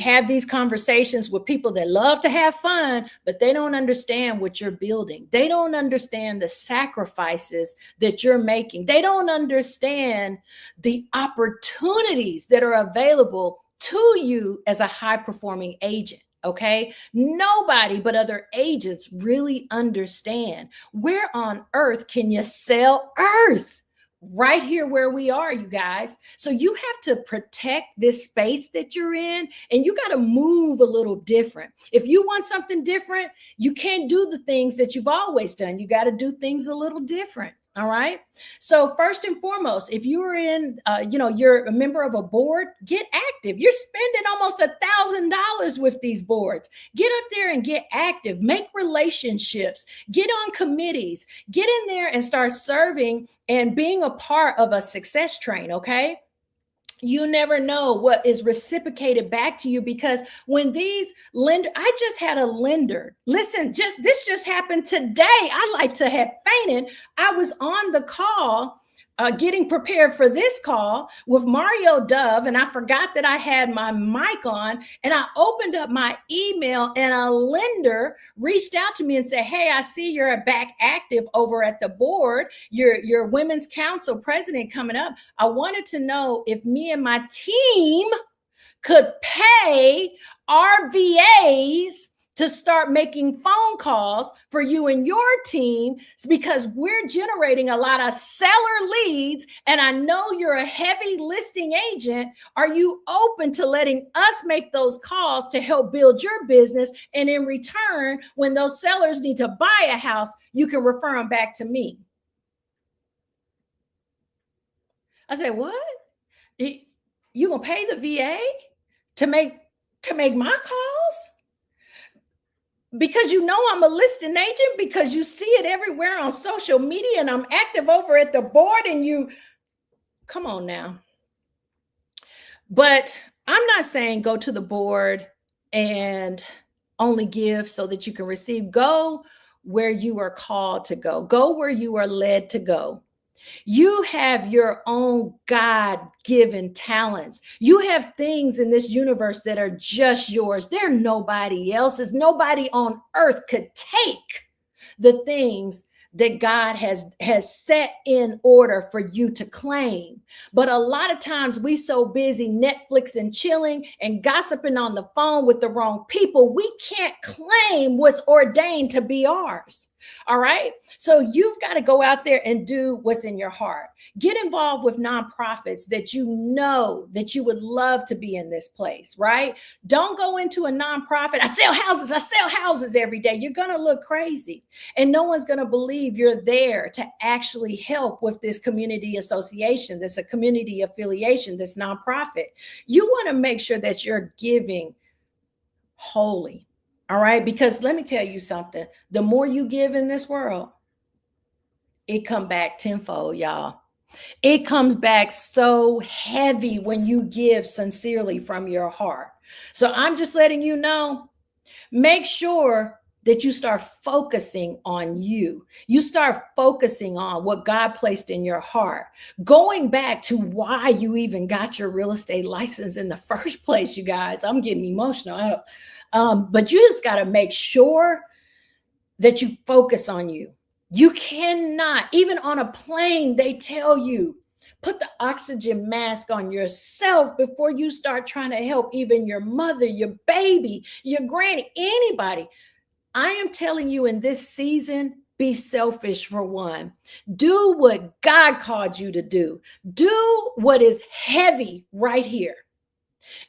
have these conversations with people that love to have fun, but they don't understand what you're building. They don't understand the sacrifices that you're making. They don't understand the opportunities that are available to you as a high-performing agent. Okay. Nobody but other agents really understand where on earth can you sell earth? Right here where we are, you guys. So you have to protect this space that you're in, and you got to move a little different. If you want something different, you can't do the things that you've always done. You got to do things a little different. All right. So first and foremost, if you're you're a member of a board, get active. You're spending almost $1,000 with these boards. Get up there and get active. Make relationships. Get on committees. Get in there and start serving and being a part of a success train. Okay. You never know what is reciprocated back to you, because when these I just had a lender. Listen, this just happened today. I like to have fainted. I was on the call, getting prepared for this call with Mario Dove, and I forgot that I had my mic on, and I opened up my email, and a lender reached out to me and said, "Hey, I see you're back active over at the board. Your Women's Council president coming up. I wanted to know if me and my team could pay our VAs to start making phone calls for you and your team, because we're generating a lot of seller leads, and I know you're a heavy listing agent. Are you open to letting us make those calls to help build your business? And in return, when those sellers need to buy a house, you can refer them back to me." I said, "What? You gonna pay the VA to make my calls? Because I'm a listing agent, because you see it everywhere on social media, and I'm active over at the board, and you come on now." But I'm not saying go to the board and only give so that you can receive. Go where you are called to go. Go where you are led to go. You have your own God-given talents. You have things in this universe that are just yours. They're nobody else's. Nobody on earth could take the things that God has set in order for you to claim. But a lot of times we so busy Netflix and chilling and gossiping on the phone with the wrong people, we can't claim what's ordained to be ours. All right. So you've got to go out there and do what's in your heart. Get involved with nonprofits that you know that you would love to be in this place, right? Don't go into a nonprofit. I sell houses every day. You're going to look crazy. And no one's going to believe you're there to actually help with this community association, this a community affiliation, this nonprofit. You want to make sure that you're giving wholly. All right. Because let me tell you something. The more you give in this world, it come back tenfold, y'all. It comes back so heavy when you give sincerely from your heart. So I'm just letting you know, make sure that you start focusing on you. You start focusing on what God placed in your heart. Going back to why you even got your real estate license in the first place, you guys. I'm getting emotional. But you just got to make sure that you focus on you. You cannot, even on a plane, they tell you, put the oxygen mask on yourself before you start trying to help even your mother, your baby, your granny, anybody. I am telling you in this season, be selfish for one. Do what God called you to do. Do what is heavy right here.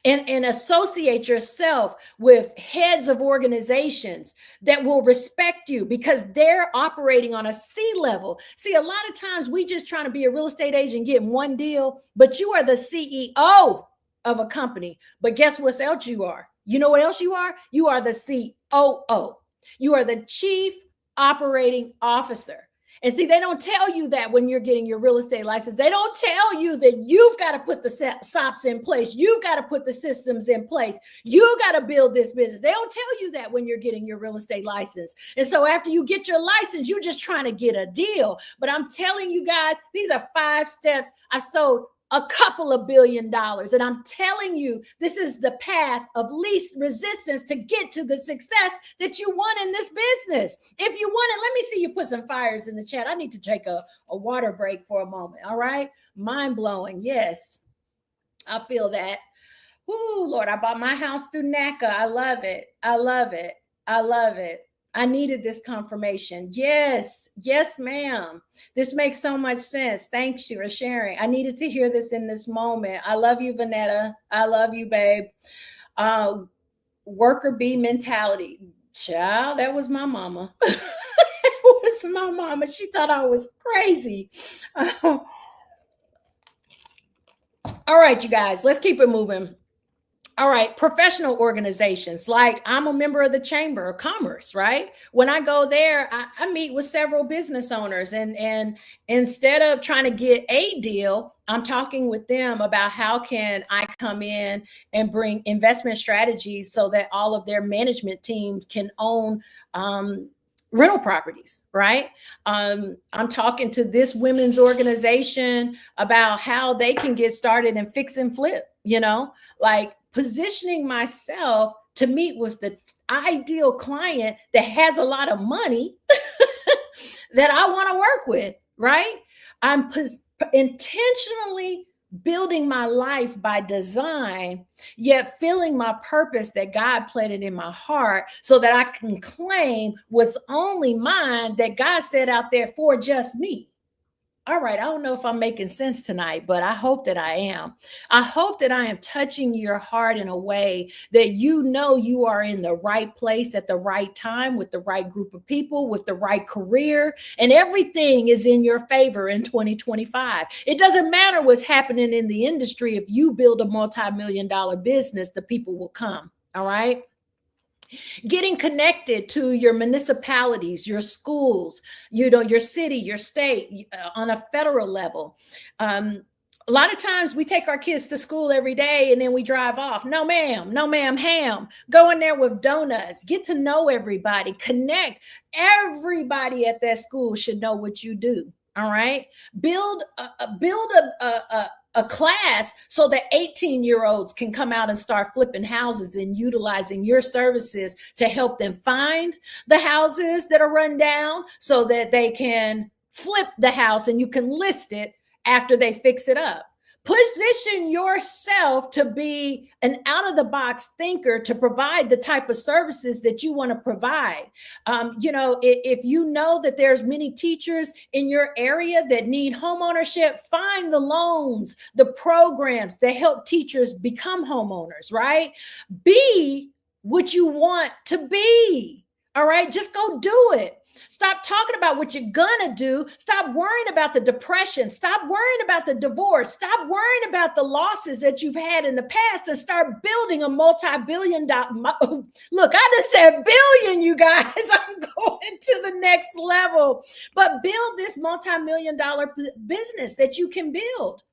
And associate yourself with heads of organizations that will respect you because they're operating on a C level. See, a lot of times we just trying to be a real estate agent, getting one deal, but you are the CEO of a company. But guess what else you are? You know what else you are? You are the COO. You are the chief operating officer. And see, they don't tell you that when you're getting your real estate license. They don't tell you that you've got to put the SOPs in place. You've got to put the systems in place. You got to build this business. They don't tell you that when you're getting your real estate license. And so after you get your license, you're just trying to get a deal. But I'm telling you guys, these are 5 steps. I've sold a couple of $1 billion. And I'm telling you, this is the path of least resistance to get to the success that you want in this business. If you want it, let me see you put some fires in the chat. I need to take a water break for a moment. All right. Mind blowing. Yes. I feel that. Ooh, Lord, I bought my house through NACA. I love it. I love it. I love it. I needed this confirmation. Yes, ma'am. This makes so much sense. Thanks for sharing. I needed to hear this in this moment. I love you, Vanetta. I love you, babe. Worker bee mentality. Child, that was my mama. That was my mama. She thought I was crazy. All right, you guys, let's keep it moving. All right, professional organizations, like I'm a member of the Chamber of Commerce, right? When I go there, I meet with several business owners, and instead of trying to get a deal, I'm talking with them about how can I come in and bring investment strategies so that all of their management teams can own rental properties, right? I'm talking to this women's organization about how they can get started and fix and flip, like positioning myself to meet with the ideal client that has a lot of money that I want to work with, right? I'm intentionally building my life by design, yet feeling my purpose that God planted in my heart so that I can claim what's only mine that God set out there for just me. All right, I don't know if I'm making sense tonight, but I hope that I am. I hope that I am touching your heart in a way that you know you are in the right place at the right time with the right group of people, with the right career, and everything is in your favor in 2025. It doesn't matter what's happening in the industry. If you build a multi-million-dollar business, the people will come. All right. Getting connected to your municipalities, your schools, your city, your state, on a federal level. A lot of times we take our kids to school every day and then we drive off. No, ma'am, ham. Go in there with donuts, get to know everybody, connect. Everybody at that school should know what you do. All right. Build a class so that 18-year-olds can come out and start flipping houses and utilizing your services to help them find the houses that are run down so that they can flip the house and you can list it after they fix it up. Position yourself to be an out of the box thinker to provide the type of services that you want to provide. If you know that there's many teachers in your area that need home ownership, find the loans, the programs that help teachers become homeowners, right? Be what you want to be. All right, just go do it. Stop talking about what you're gonna do. Stop worrying about the depression. Stop worrying about the divorce. Stop worrying about the losses that you've had in the past, and start building a multi-billion dollar. Look, I just said billion, you guys. I'm going to the next level. But build this multi-million dollar business that you can build.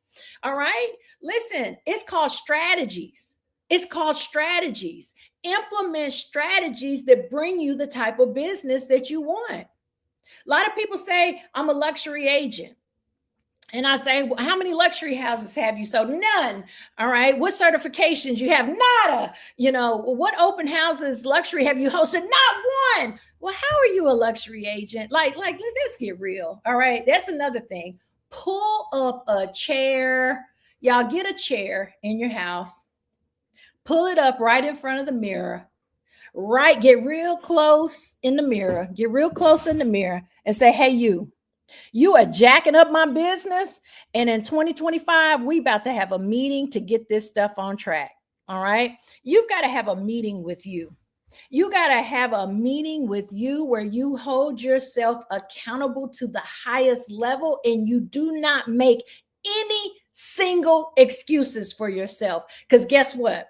All right. Listen, it's called strategies. It's called strategies. Implement strategies that bring you the type of business that you want. A lot of people say, I'm a luxury agent. And I say, well, how many luxury houses have you sold? None. All right. What certifications you have? Nada. What open houses luxury have you hosted? Not one. Well, how are you a luxury agent? Like, let's get real. All right. That's another thing. Pull up a chair. Y'all get a chair in your house. Pull it up right in front of the mirror. Right, get real close in the mirror. Get real close in the mirror and say, hey, you are jacking up my business. And in 2025, we about to have a meeting to get this stuff on track. All right. You've got to have a meeting with you. You got to have a meeting with you where you hold yourself accountable to the highest level, and you do not make any single excuses for yourself. Because guess what?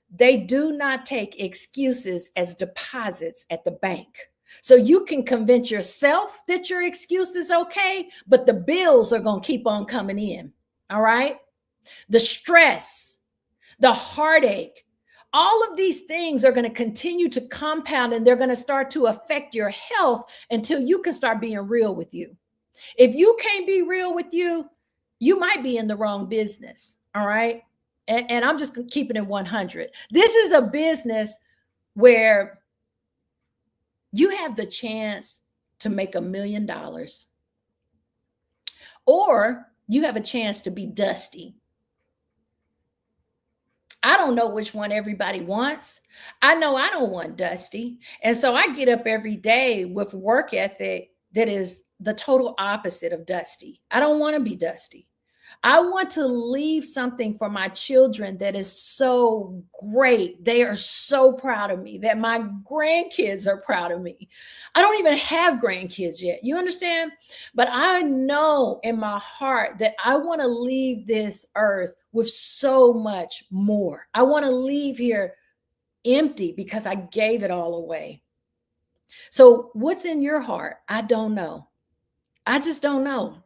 They do not take excuses as deposits at the bank. So you can convince yourself that your excuse is okay, but the bills are going to keep on coming in. All right. The stress, the heartache, all of these things are going to continue to compound, and they're going to start to affect your health until you can start being real with you. If you can't be real with you, you might be in the wrong business. All right. And I'm just keeping it 100. This is a business where you have the chance to make $1 million, or you have a chance to be dusty. I don't know which one everybody wants. I know I don't want dusty. And so I get up every day with work ethic that is the total opposite of dusty. I don't want to be dusty. I want to leave something for my children that is so great. They are so proud of me, that my grandkids are proud of me. I don't even have grandkids yet. You understand? But I know in my heart that I want to leave this earth with so much more. I want to leave here empty because I gave it all away. So what's in your heart? I don't know. I just don't know.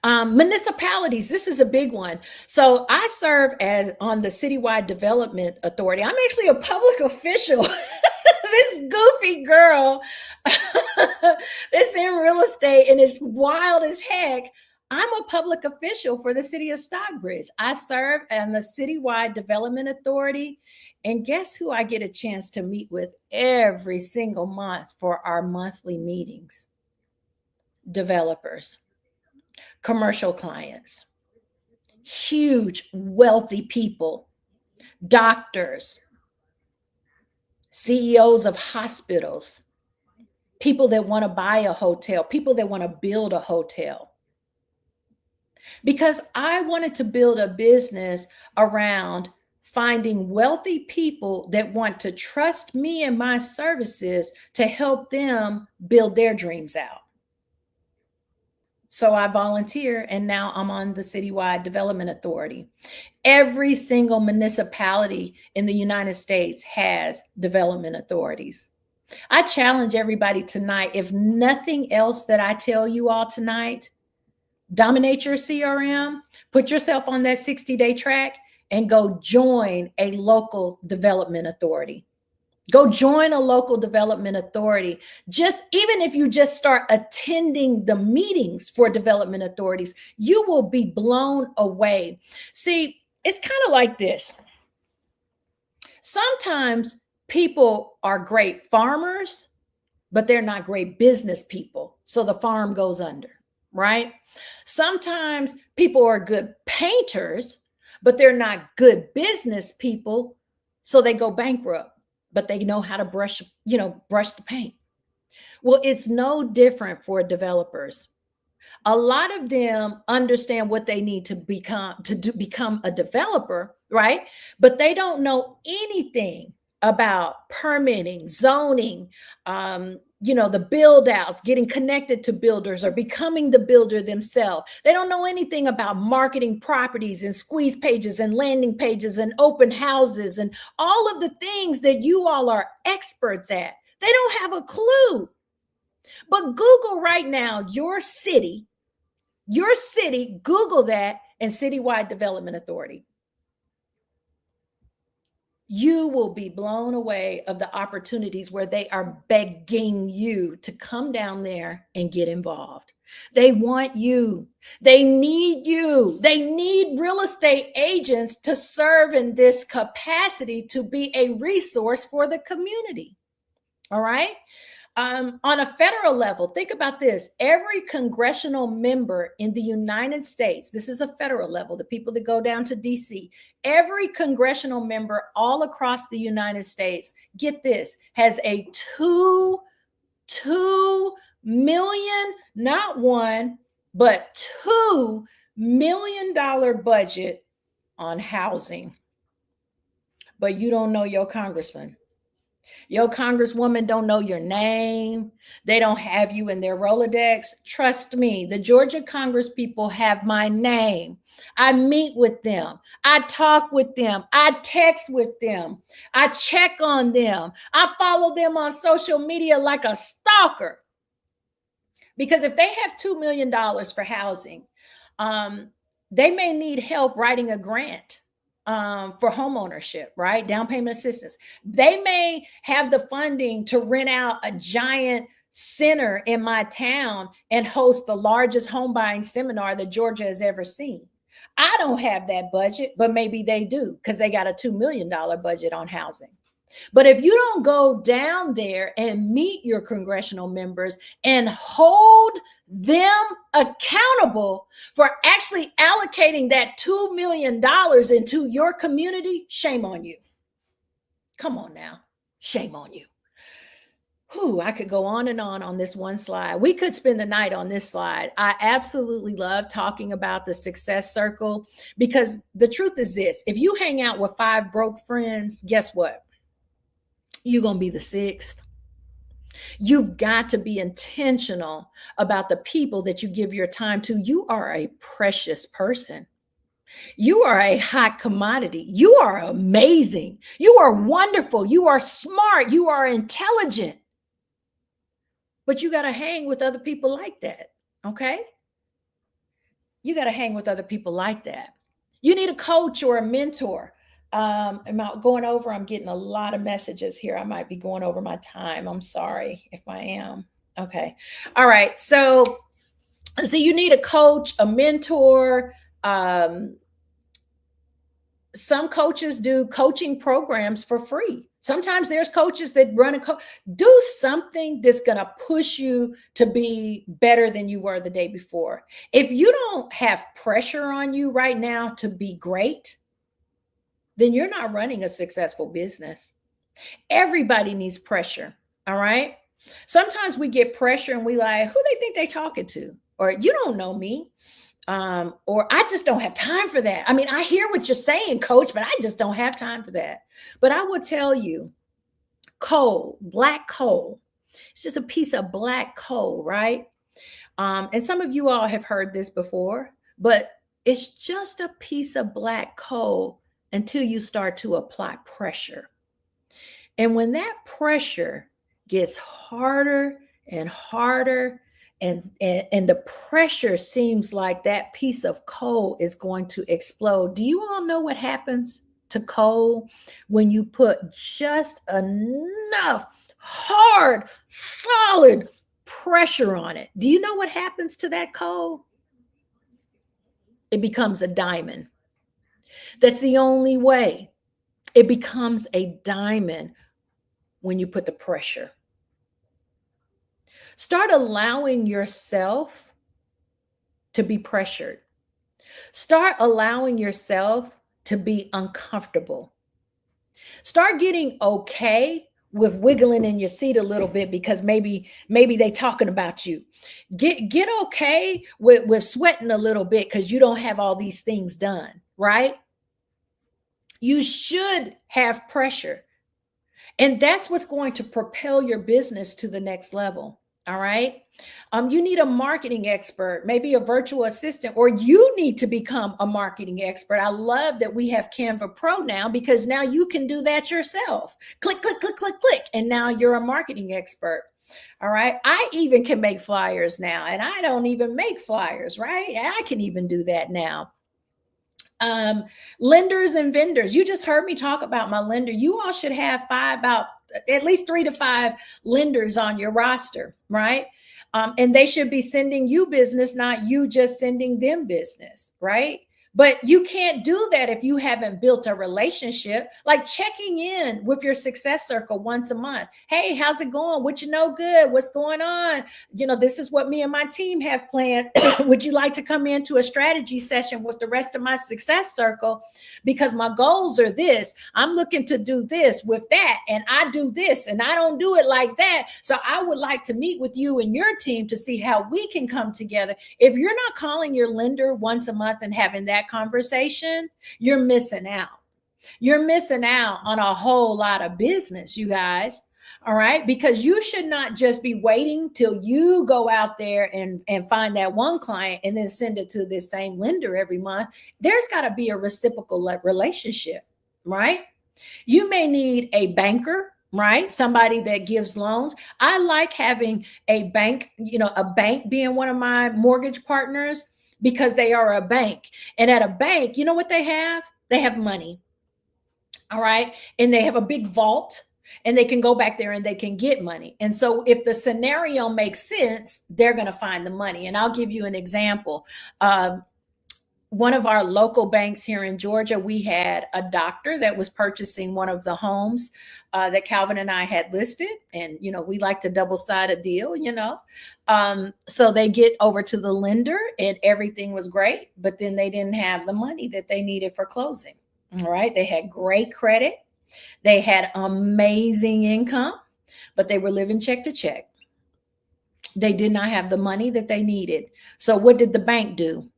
Municipalities, this is a big one. So I serve as on the Citywide Development Authority. I'm actually a public official. This goofy girl that's in real estate and is wild as heck. I'm a public official for the city of Stockbridge. I serve on the Citywide Development Authority. And guess who I get a chance to meet with every single month for our monthly meetings? Developers, commercial clients, huge, wealthy people, doctors, CEOs of hospitals, people that want to buy a hotel, people that want to build a hotel. Because I wanted to build a business around finding wealthy people that want to trust me and my services to help them build their dreams out. So I volunteer, and now I'm on the Citywide Development Authority. Every single municipality in the United States has development authorities. I challenge everybody tonight, if nothing else that I tell you all tonight, dominate your CRM, put yourself on that 60-day track, and go join a local development authority. Go join a local development authority. Just even if you just start attending the meetings for development authorities, you will be blown away. See, it's kind of like this. Sometimes people are great farmers, but they're not great business people. So the farm goes under. right? Sometimes people are good painters, but they're not good business people. So they go bankrupt, but they know how to brush the paint. Well, it's no different for developers. A lot of them understand what they need to become a developer, right? But they don't know anything about permitting, zoning, the build outs, getting connected to builders or becoming the builder themselves. They don't know anything about marketing properties and squeeze pages and landing pages and open houses and all of the things that you all are experts at. They don't have a clue. But Google right now, your city, Google that, and Citywide Development Authority. You will be blown away of the opportunities where they are begging you to come down there and get involved. They want you. They need you. They need real estate agents to serve in this capacity to be a resource for the community. All right. On a federal level, think about this. Every congressional member in the United States, this is a federal level, the people that go down to DC, every congressional member all across the United States, get this, has a two million, not one, but $2 million budget on housing. But you don't know your congressman. Your congresswoman don't know your name. They don't have you in their Rolodex. Trust me, the Georgia Congress people have my name. I meet with them. I talk with them. I text with them. I check on them. I follow them on social media like a stalker. Because if they have $2 million for housing, they may need help writing a grant for home ownership, right? Down payment assistance. They may have the funding to rent out a giant center in my town and host the largest home buying seminar that Georgia has ever seen. I don't have that budget, but maybe they do because they got a $2 million budget on housing. But if you don't go down there and meet your congressional members and hold them accountable for actually allocating that $2 million into your community, shame on you. Come on now. Shame on you. Whew, I could go on and on this one slide. We could spend the night on this slide. I absolutely love talking about the success circle because the truth is this. If you hang out with 5 broke friends, guess what? You're going to be the 6th. You've got to be intentional about the people that you give your time to. You are a precious person. You are a hot commodity. You are amazing. You are wonderful. You are smart. You are intelligent. But you got to hang with other people like that. Okay? You got to hang with other people like that. You need a coach or a mentor. Am I going over? I'm getting a lot of messages here. I might be going over my time. I'm sorry if I am. Okay. All right. So you need a coach, a mentor. Some coaches do coaching programs for free. Sometimes there's coaches that run do something that's going to push you to be better than you were the day before. If you don't have pressure on you right now to be great, then you're not running a successful business. Everybody needs pressure. All right. Sometimes we get pressure and we like, who they think they talking to? Or you don't know me. Or I just don't have time for that. I mean, I hear what you're saying, coach, but I just don't have time for that. But I will tell you, coal, black coal, it's just a piece of black coal, right? And some of you all have heard this before, but it's just a piece of black coal until you start to apply pressure. And when that pressure gets harder and harder, and the pressure seems like that piece of coal is going to explode. Do you all know what happens to coal when you put just enough hard, solid pressure on it? Do you know what happens to that coal? It becomes a diamond. That's the only way. It becomes a diamond when you put the pressure. Start allowing yourself to be pressured. Start allowing yourself to be uncomfortable. Start getting okay with wiggling in your seat a little bit because maybe they talking about you. Get okay with sweating a little bit because you don't have all these things done, right? You should have pressure. And that's what's going to propel your business to the next level. All right. You need a marketing expert, maybe a virtual assistant, or you need to become a marketing expert. I love that we have Canva Pro now because now you can do that yourself. Click, click, click, click, click. And now you're a marketing expert. All right. I even can make flyers now, and I don't even make flyers, right? I can even do that now. Lenders and vendors. You just heard me talk about my lender. You all should have about at least 3 to 5 lenders on your roster, right? And they should be sending you business, not you just sending them business, right? But you can't do that if you haven't built a relationship, like checking in with your success circle once a month. Hey, how's it going? What you know good? What's going on? This is what me and my team have planned. Would you like to come into a strategy session with the rest of my success circle? Because my goals are this. I'm looking to do this with that, and I do this, and I don't do it like that. So I would like to meet with you and your team to see how we can come together. If you're not calling your lender once a month and having that conversation, you're missing out. You're missing out on a whole lot of business, you guys. All right. Because you should not just be waiting till you go out there and find that one client and then send it to this same lender every month. There's got to be a reciprocal relationship, right? You may need a banker, right? Somebody that gives loans. I like having a bank, a bank being one of my mortgage partners because they are a bank. And at a bank, you know what they have? They have money. All right. And they have a big vault and they can go back there and they can get money. And so if the scenario makes sense, they're going to find the money. And I'll give you an example. One of our local banks here in Georgia, we had a doctor that was purchasing one of the homes that Calvin and I had listed. And, we like to double-side a deal, So they get over to the lender and everything was great, but then they didn't have the money that they needed for closing. All right. They had great credit. They had amazing income, but they were living check to check. They did not have the money that they needed. So what did the bank do?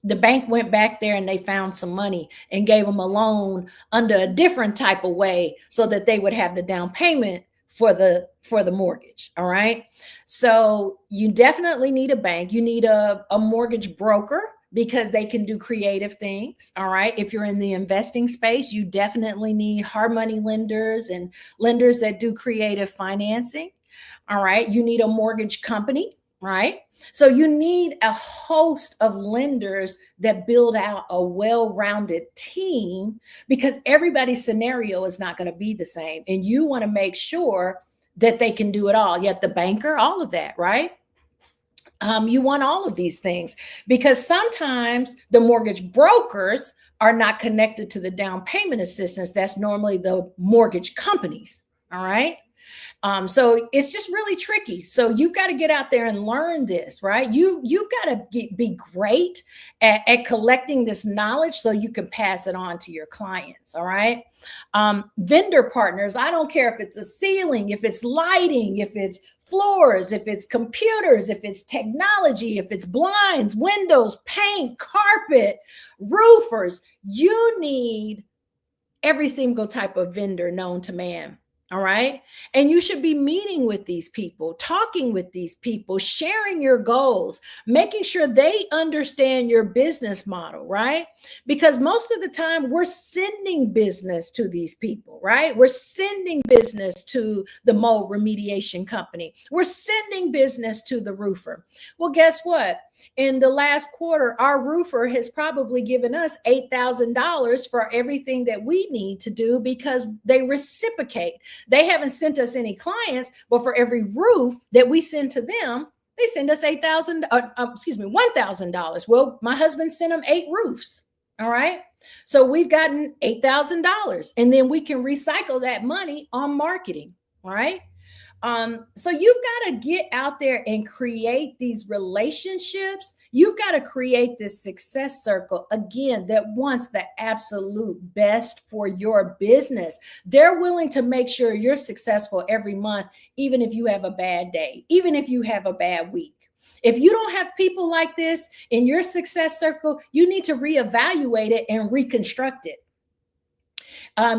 The bank went back there and they found some money and gave them a loan under a different type of way so that they would have the down payment for the mortgage. All right. So you definitely need a bank. You need a mortgage broker because they can do creative things. All right. If you're in the investing space, you definitely need hard money lenders and lenders that do creative financing. All right. You need a mortgage company, right? So you need a host of lenders that build out a well-rounded team because everybody's scenario is not going to be the same. And you want to make sure that they can do it all. Yet the banker, all of that, right? You want all of these things because sometimes the mortgage brokers are not connected to the down payment assistance. That's normally the mortgage companies. All right. So it's just really tricky. So you've got to get out there and learn this, right? You've got to be great at collecting this knowledge so you can pass it on to your clients. All right. Vendor partners. I don't care if it's a ceiling, if it's lighting, if it's floors, if it's computers, if it's technology, if it's blinds, windows, paint, carpet, roofers. You need every single type of vendor known to man. All right. And you should be meeting with these people, talking with these people, sharing your goals, making sure they understand your business model, right? Because most of the time we're sending business to these people, right? We're sending business to the mold remediation company. We're sending business to the roofer. Well, guess what? In the last quarter, our roofer has probably given us $8,000 for everything that we need to do because they reciprocate. They haven't sent us any clients, but for every roof that we send to them, they send us $1,000. Well, my husband sent them 8 roofs. All right. So we've gotten $8,000 and then we can recycle that money on marketing. All right. So you've got to get out there and create these relationships. You've got to create this success circle again that wants the absolute best for your business. They're willing to make sure you're successful every month, even if you have a bad day, even if you have a bad week. If you don't have people like this in your success circle, you need to reevaluate it and reconstruct it.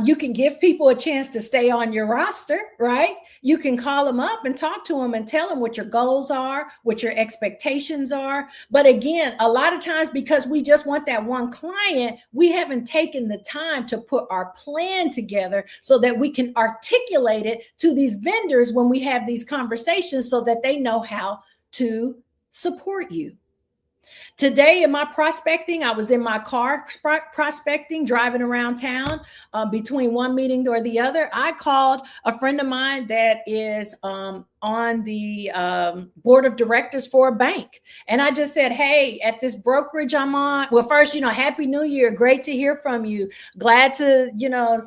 You can give people a chance to stay on your roster, right? You can call them up and talk to them and tell them what your goals are, what your expectations are. But again, a lot of times because we just want that one client, we haven't taken the time to put our plan together so that we can articulate it to these vendors when we have these conversations so that they know how to support you. Today in my prospecting, I was in my car prospecting, driving around town between one meeting or the other. I called a friend of mine that is on the board of directors for a bank. And I just said, hey, at this brokerage I'm on, well, first, Happy New Year. Great to hear from you. Glad to,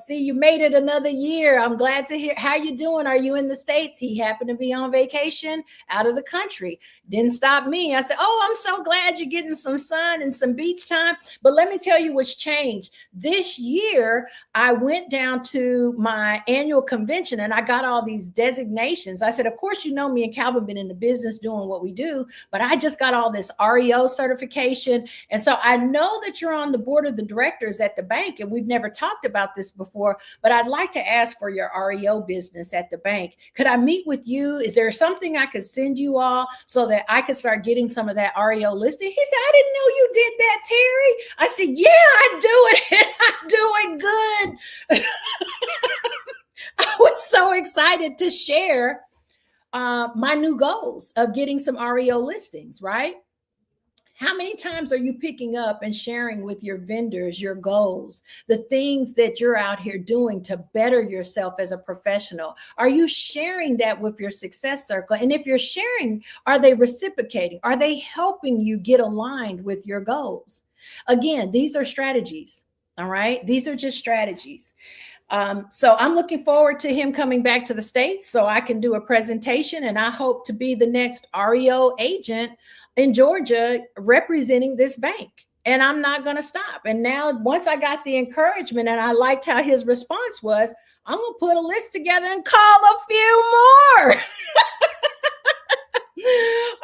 see you made it another year. I'm glad to hear how you doing. Are you in the States? He happened to be on vacation out of the country. Didn't stop me. I said, oh, I'm so glad you're getting some sun and some beach time. But let me tell you what's changed. This year, I went down to my annual convention and I got all these designations. I said, of course, me and Calvin been in the business doing what we do, but I just got all this REO certification. And so I know that you're on the board of the directors at the bank, and we've never talked about this before, but I'd like to ask for your REO business at the bank. Could I meet with you? Is there something I could send you all so that I could start getting some of that REO listing? He said, I didn't know you did that, Terry. I said, yeah, I do it. And I do it good. I was so excited to share my new goals of getting some REO listings, right? How many times are you picking up and sharing with your vendors your goals, the things that you're out here doing to better yourself as a professional? Are you sharing that with your success circle? And if you're sharing, are they reciprocating? Are they helping you get aligned with your goals? Again, these are strategies, all right? These are just strategies. So I'm looking forward to him coming back to the States so I can do a presentation, and I hope to be the next REO agent in Georgia representing this bank. And I'm not going to stop. And now once I got the encouragement and I liked how his response was, I'm going to put a list together and call a few more.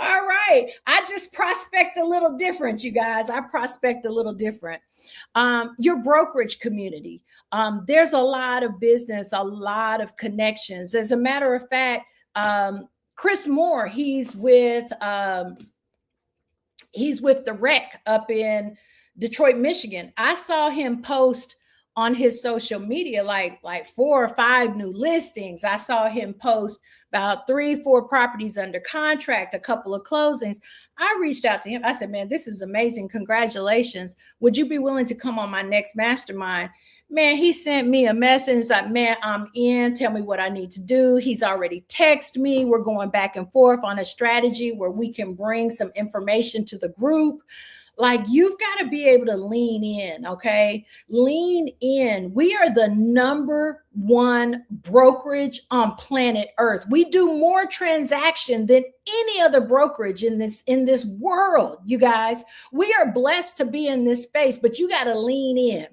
All right. I just prospect a little different, you guys. I prospect a little different. Your brokerage community. There's a lot of business, a lot of connections. As a matter of fact, Chris Moore, he's with the Rec up in Detroit, Michigan. I saw him post on his social media like 4 or 5 new listings. I saw him post about 3-4 properties under contract, a couple of closings. I reached out to him. I said, man, this is amazing. Congratulations. Would you be willing to come on my next mastermind? Man, he sent me a message like, man, I'm in. Tell me what I need to do. He's already texted me. We're going back and forth on a strategy where we can bring some information to the group. Like, you've got to be able to lean in, okay? Lean in. We are the #1 brokerage on planet Earth. We do more transaction than any other brokerage in this world, you guys. We are blessed to be in this space, but you got to lean in.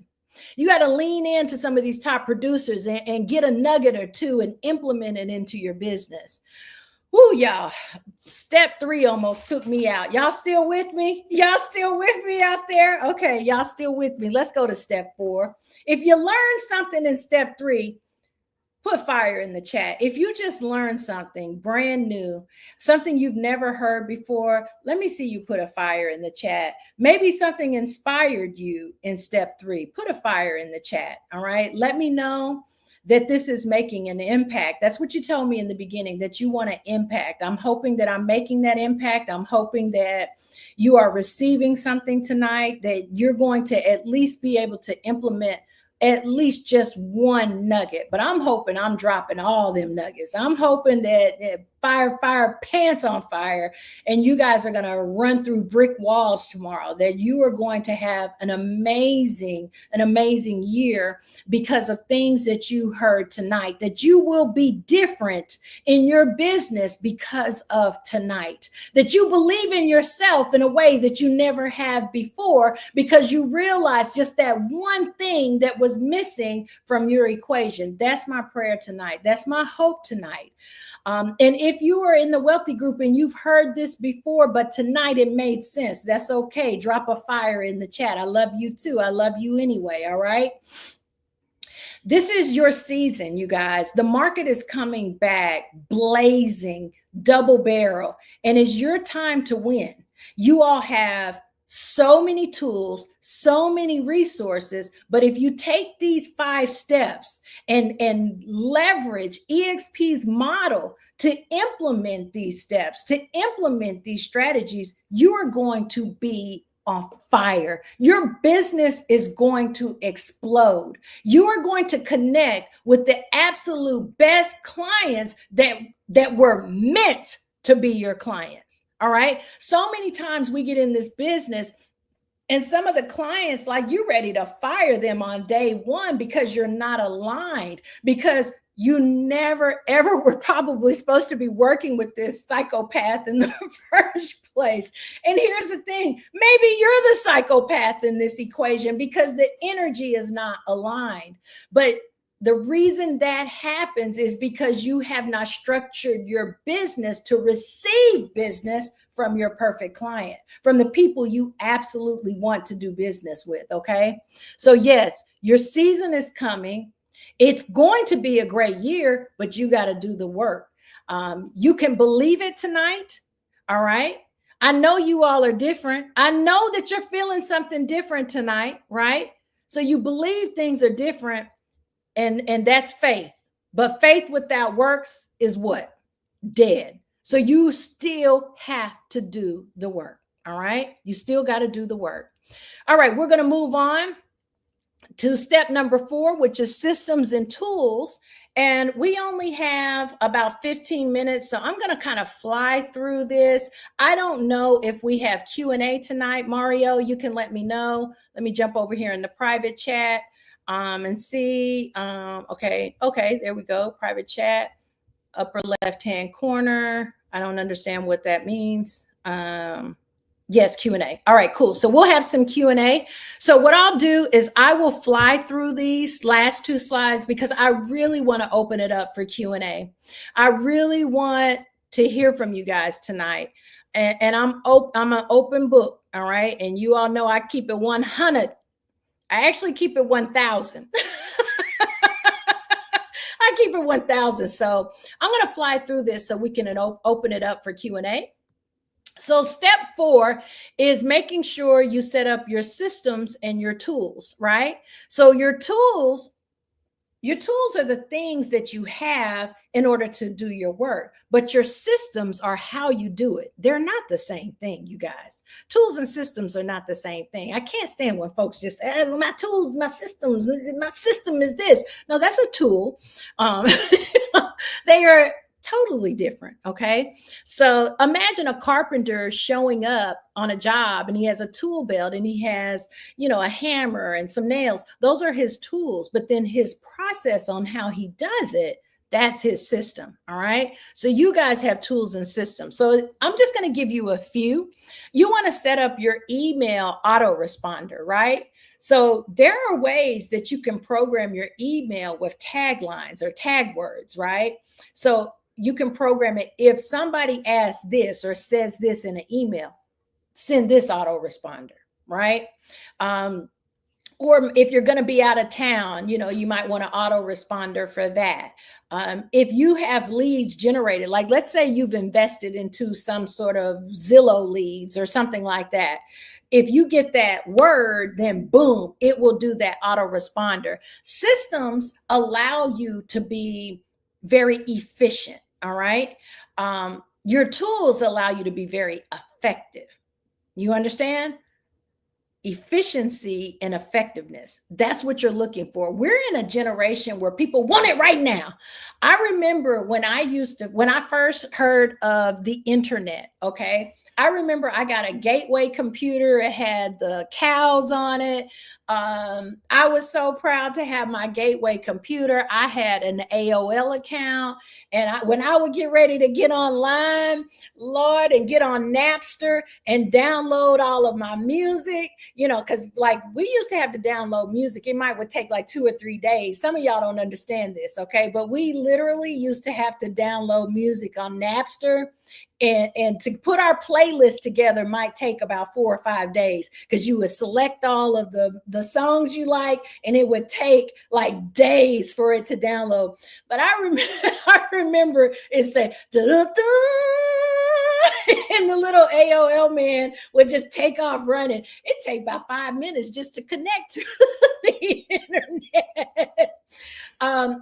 You got to lean into some of these top producers and get a nugget or two and implement it into your business. Woo, y'all. Step 3 almost took me out. Y'all still with me? Y'all still with me out there? Okay, y'all still with me. Let's go to step 4. If you learn something in step 3, put fire in the chat. If you just learned something brand new, something you've never heard before, let me see you put a fire in the chat. Maybe something inspired you in step 3. Put a fire in the chat, all right? Let me know that this is making an impact. That's what you told me in the beginning, that you want to impact. I'm hoping that I'm making that impact. I'm hoping that you are receiving something tonight, that you're going to at least be able to implement at least just one nugget. But I'm hoping I'm dropping all them nuggets. I'm hoping that fire, fire, pants on fire. And you guys are going to run through brick walls tomorrow, that you are going to have an amazing year because of things that you heard tonight, that you will be different in your business because of tonight, that you believe in yourself in a way that you never have before because you realize just that one thing that was missing from your equation. That's my prayer tonight. That's my hope tonight. And if you are in the wealthy group and you've heard this before, but tonight it made sense, that's okay. Drop a fire in the chat. I love you too. I love you anyway. All right. This is your season, you guys. The market is coming back, blazing, double barrel, and it's your time to win. You all have so many tools, so many resources, but if you take these 5 steps and leverage EXP's model to implement these steps, to implement these strategies, you are going to be on fire. Your business is going to explode. You are going to connect with the absolute best clients that were meant to be your clients. All right. So many times we get in this business and some of the clients, like, you're ready to fire them on day one because you're not aligned, because you never, ever were probably supposed to be working with this psychopath in the first place. And here's the thing, maybe you're the psychopath in this equation because the energy is not aligned. But the reason that happens is because you have not structured your business to receive business from your perfect client, from the people you absolutely want to do business with. Okay. So yes, your season is coming. It's going to be a great year, but you got to do the work. You can believe it tonight. All right. I know you all are different. I know that you're feeling something different tonight, right? So you believe things are different, and that's faith. But faith without works is what? Dead. So you still have to do the work. All right. You still got to do the work. All right. We're going to move on to step number 4, which is systems and tools. And we only have about 15 minutes. So I'm going to kind of fly through this. I don't know if we have Q&A tonight. Mario, you can let me know. Let me jump over here in the private chat and see. Okay, there we go. Private chat, upper left-hand corner. I don't understand what that means. Yes, Q&A. All right, cool. So we'll have some Q&A. So what I'll do is I will fly through these last 2 slides because I really want to open it up for Q&A. I really want to hear from you guys tonight. And I'm an open book, all right? And you all know I keep it 100. I actually keep it 1,000. I keep it 1,000. So I'm going to fly through this so we can open it up for Q&A. So step 4 is making sure you set up your systems and your tools, right? So your tools are the things that you have in order to do your work, but your systems are how you do it. They're not the same thing, you guys. Tools and systems are not the same thing. I can't stand when folks just say, my tools, my systems, my system is this. No, that's a tool. They are totally different. Okay. So imagine a carpenter showing up on a job and he has a tool belt and he has, a hammer and some nails. Those are his tools, but then his process on how he does it, that's his system. All right. So you guys have tools and systems. So I'm just going to give you a few. You want to set up your email autoresponder, right? So there are ways that you can program your email with taglines or tag words, right? So you can program it. If somebody asks this or says this in an email, send this autoresponder, right? Or if you're going to be out of town, you might want an autoresponder for that. If you have leads generated, like let's say you've invested into some sort of Zillow leads or something like that. If you get that word, then boom, it will do that autoresponder. Systems allow you to be very efficient. All right. Your tools allow you to be very effective. You understand? efficiency, and effectiveness. That's what you're looking for. We're in a generation where people want it right now. I remember when I first heard of the internet, okay? I remember I got a gateway computer. It had the cows on it. I was so proud to have my gateway computer. I had an AOL account. And when I would get ready to get online, Lord, and get on Napster and download all of my music, because like we used to have to download music. It would take like 2 or 3 days. Some of y'all don't understand this, okay? But we literally used to have to download music on Napster. And to put our playlist together might take about 4 or 5 days, because you would select all of the songs you like, and it would take like days for it to download. But I remember it said, and the little AOL man would just take off running. It'd take about 5 minutes just to connect to the internet.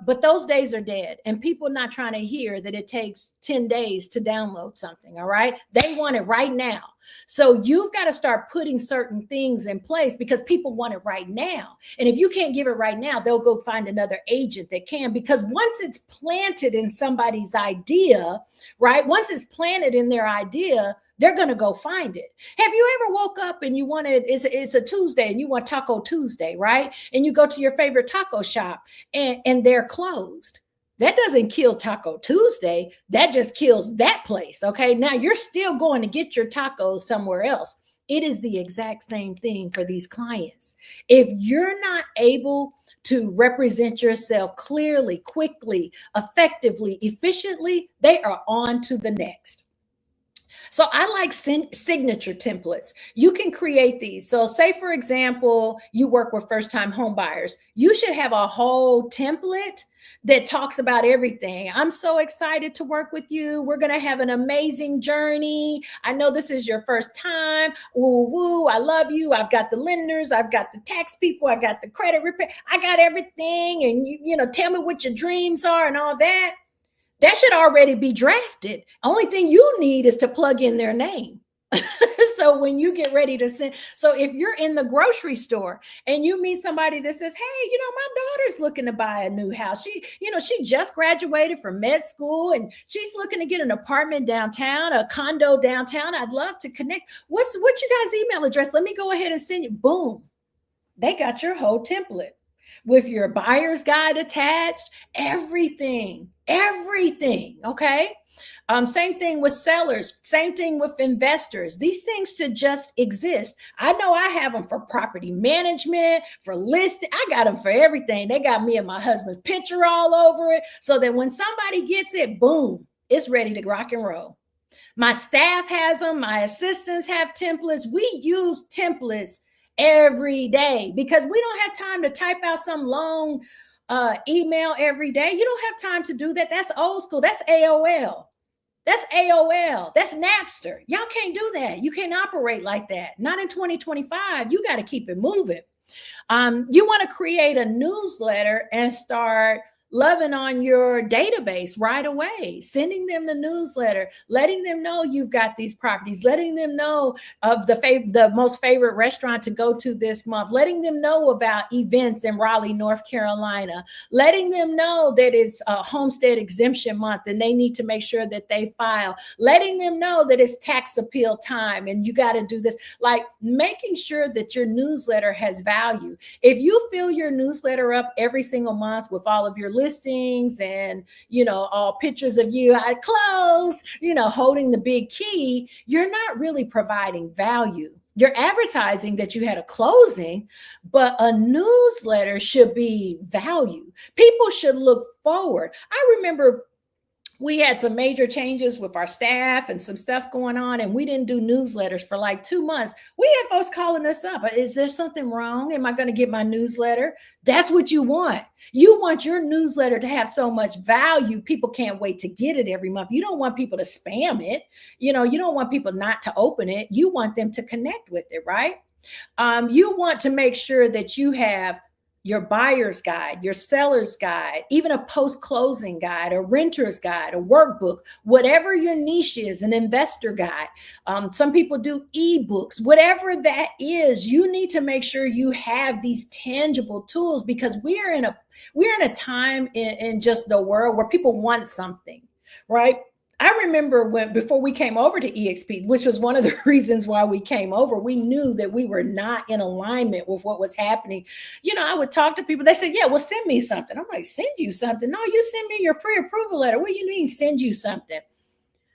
But those days are dead, and people not trying to hear that it takes 10 days to download something. All right. They want it right now. So you've got to start putting certain things in place, because people want it right now. And if you can't give it right now, they'll go find another agent that can, because once it's planted in somebody's idea, right? Once it's planted in their idea, they're going to go find it. Have you ever woke up and you wanted, it's a Tuesday and you want Taco Tuesday, right? And you go to your favorite taco shop and they're closed. That doesn't kill Taco Tuesday. That just kills that place. Okay. Now you're still going to get your tacos somewhere else. It is the exact same thing for these clients. If you're not able to represent yourself clearly, quickly, effectively, efficiently, they are on to the next. So I like signature templates. You can create these. So say, for example, you work with first-time home buyers. You should have a whole template that talks about everything. I'm so excited to work with you. We're going to have an amazing journey. I know this is your first time. Woo, woo. I love you. I've got the lenders. I've got the tax people. I got the credit repair. I got everything. And tell me what your dreams are and all that. That should already be drafted. Only thing you need is to plug in their name. So when you get ready to send, so if you're in the grocery store and you meet somebody that says, hey, my daughter's looking to buy a new house. She just graduated from med school and she's looking to get an apartment downtown, a condo downtown. I'd love to connect. What's your guys' email address? Let me go ahead and send you. Boom. They got your whole template with your buyer's guide attached, everything. Okay. Same thing with sellers, same thing with investors. These things should just exist. I know I have them for property management, for listing. I got them for everything. They got me and my husband's picture all over it, so that when somebody gets it, boom, it's ready to rock and roll. My staff has them. My assistants have templates. We use templates every day because we don't have time to type out some long email every day. You don't have time to do that. That's old school. That's AOL. That's Napster. Y'all can't do that. You can't operate like that. Not in 2025. You got to keep it moving. You want to create a newsletter and start loving on your database right away, sending them the newsletter, letting them know you've got these properties, letting them know of the most favorite restaurant to go to this month, letting them know about events in Raleigh, North Carolina, letting them know that it's a homestead exemption month and they need to make sure that they file, letting them know that it's tax appeal time and you got to do this, like making sure that your newsletter has value. If you fill your newsletter up every single month with all of your listings and, all pictures of you, I close, holding the big key, you're not really providing value. You're advertising that you had a closing, but a newsletter should be value. People should look forward. I remember we had some major changes with our staff and some stuff going on, and we didn't do newsletters for like 2 months. We had folks calling us up. Is there something wrong? Am I going to get my newsletter? That's what you want. You want your newsletter to have so much value. People can't wait to get it every month. You don't want people to spam it. You don't want people not to open it. You want them to connect with it, right? You want to make sure that you have your buyer's guide, your seller's guide, even a post-closing guide, a renter's guide, a workbook, whatever your niche is, an investor guide. Some people do ebooks, whatever that is. You need to make sure you have these tangible tools, because we're in a time in just the world where people want something, right? I remember before we came over to EXP, which was one of the reasons why we came over, we knew that we were not in alignment with what was happening. I would talk to people. They said, yeah, well, send me something. I'm like, send you something? No, you send me your pre-approval letter. What do you mean send you something?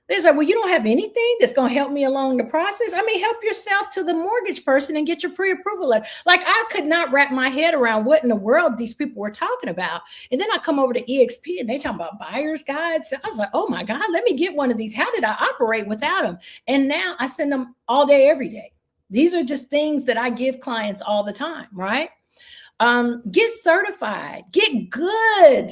They're like, well, you don't have anything that's going to help me along the process. I mean, help yourself to the mortgage person and get your pre-approval letter. Like, I could not wrap my head around what in the world these people were talking about. And then I come over to EXP and they talking about buyer's guides. I was like, oh my God, let me get one of these. How did I operate without them? And now I send them all day, every day. These are just things that I give clients all the time, right? Get certified, get good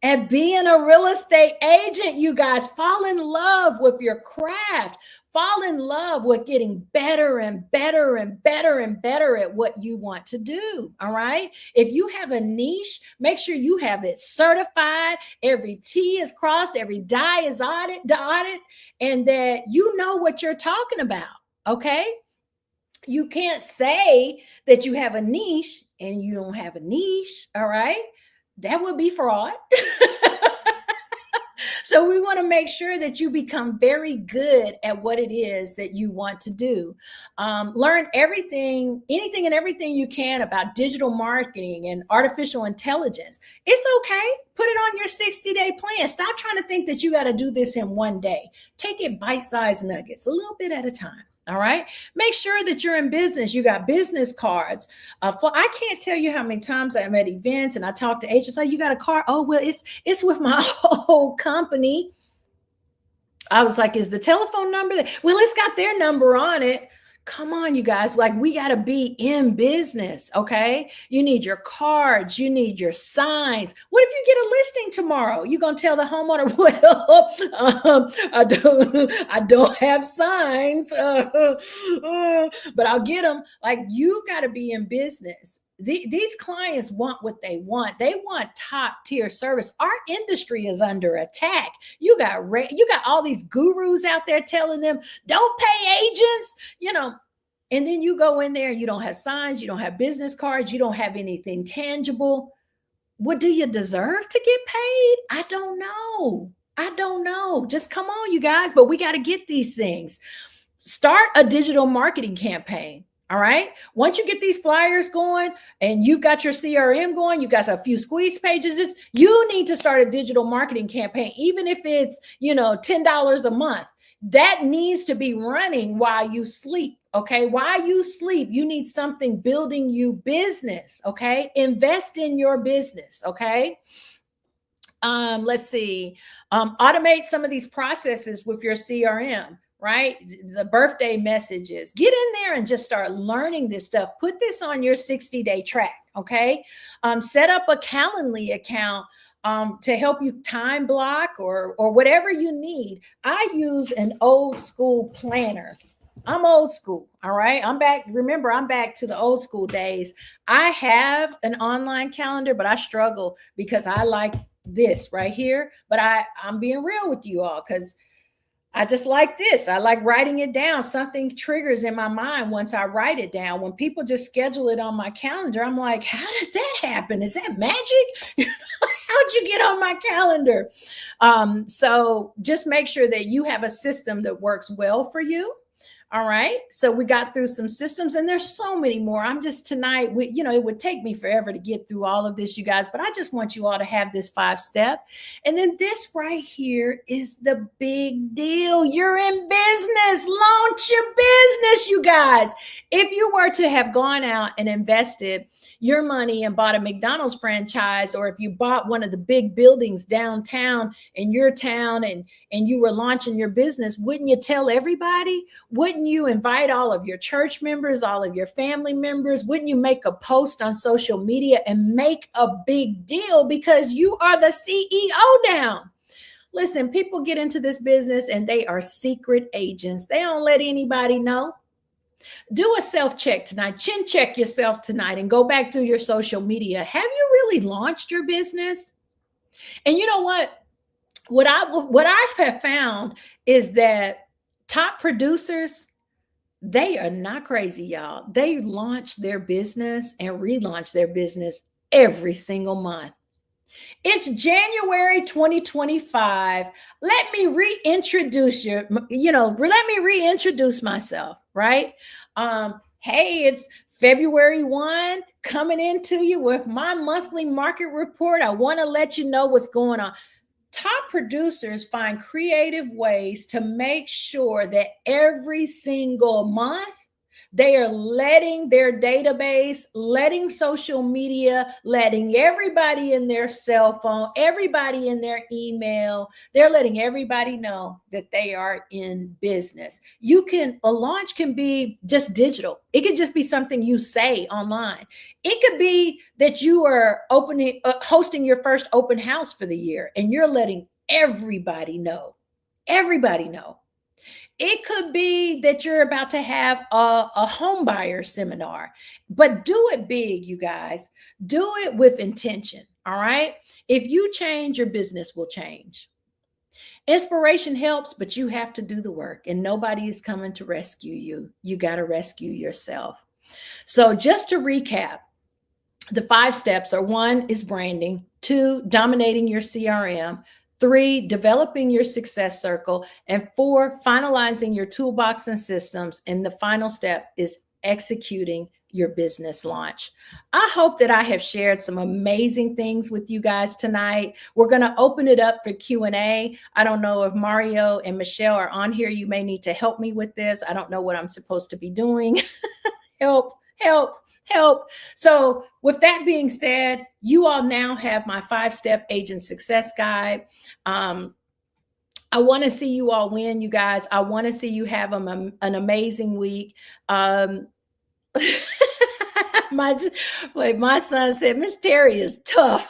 at being a real estate agent. You guys, fall in love with your craft, fall in love with getting better and better and better and better at what you want to do. All right. If you have a niche, make sure you have it certified. Every T is crossed, every I is dotted, and that you know what you're talking about. Okay. You can't say that you have a niche and you don't have a niche. All right. That would be fraud. So we want to make sure that you become very good at what it is that you want to do. Learn anything and everything you can about digital marketing and artificial intelligence. It's okay. Put it on your 60-day plan. Stop trying to think that you got to do this in one day. Take it bite-sized nuggets, a little bit at a time. All right. Make sure that you're in business. You got business cards. I can't tell you how many times I'm at events and I talk to agents. Oh, you got a card? Oh, well, it's with my whole company. I was like, is the telephone number there? Well, it's got their number on it. Come on, you guys. Like, we got to be in business. Okay. You need your cards. You need your signs. What if you get a listing tomorrow? You going to tell the homeowner, well, I don't have signs, but I'll get them. Like, you got to be in business. These clients want what they want. They want top tier service. Our industry is under attack. You got all these gurus out there telling them, don't pay agents, and then you go in there and you don't have signs, you don't have business cards, you don't have anything tangible. What do you deserve to get paid? I don't know. Just come on, you guys, but we got to get these things. Start a digital marketing campaign. All right. Once you get these flyers going and you've got your CRM going, you got a few squeeze pages, you need to start a digital marketing campaign, even if it's, $10 a month. That needs to be running while you sleep. Okay. While you sleep, you need something building you business. Okay. Invest in your business. Okay. Let's see. Automate some of these processes with your CRM. Right? The birthday messages. Get in there and just start learning this stuff. Put this on your 60-day track. Okay. Set up a Calendly account to help you time block or whatever you need. I use an old school planner. I'm old school. All right. I'm back. Remember, I'm back to the old school days. I have an online calendar, but I struggle because I like this right here. But I'm being real with you all because I just like this. I like writing it down. Something triggers in my mind once I write it down. When people just schedule it on my calendar, I'm like, how did that happen? Is that magic? How'd you get on my calendar? So just make sure that you have a system that works well for you. All right. So we got through some systems and there's so many more. I'm just tonight, it would take me forever to get through all of this, you guys, but I just want you all to have this 5-step. And then this right here is the big deal. You're in business. Launch your business, you guys. If you were to have gone out and invested your money and bought a McDonald's franchise, or if you bought one of the big buildings downtown in your town and you were launching your business, wouldn't you tell everybody? Wouldn't you invite all of your church members, all of your family members? Wouldn't you make a post on social media and make a big deal because you are the CEO now? Listen, people get into this business and they are secret agents. They don't let anybody know. Do a self check tonight, chin check yourself tonight, and go back through your social media. Have you really launched your business? And you know what? What I have found is that top producers, they are not crazy, y'all. They launch their business and relaunch their business every single month. It's January 2025. Let me reintroduce myself, right? Hey, it's February 1 coming into you with my monthly market report. I want to let you know what's going on. Top producers find creative ways to make sure that every single month they are letting their database, letting social media, letting everybody in their cell phone, everybody in their email, they're letting everybody know that they are in business. A launch can be just digital. It could just be something you say online. It could be that you are hosting your first open house for the year and you're letting everybody know. Everybody know. It could be that you're about to have a home buyer seminar, but do it big, you guys. Do it with intention. All right. If you change, your business will change. Inspiration helps, but you have to do the work, and nobody is coming to rescue you. You got to rescue yourself. So, just to recap, the 5 steps are: 1 is branding, 2, dominating your CRM, 3, developing your success circle, and 4, finalizing your toolbox and systems. And the final step is executing your business launch. I hope that I have shared some amazing things with you guys tonight. We're going to open it up for Q&A. I don't know if Mario and Michelle are on here. You may need to help me with this. I don't know what I'm supposed to be doing. Help. So with that being said, you all now have my 5-step agent success guide. I want to see you all win, you guys. I want to see you have an amazing week. My son said, Miss Terri is tough.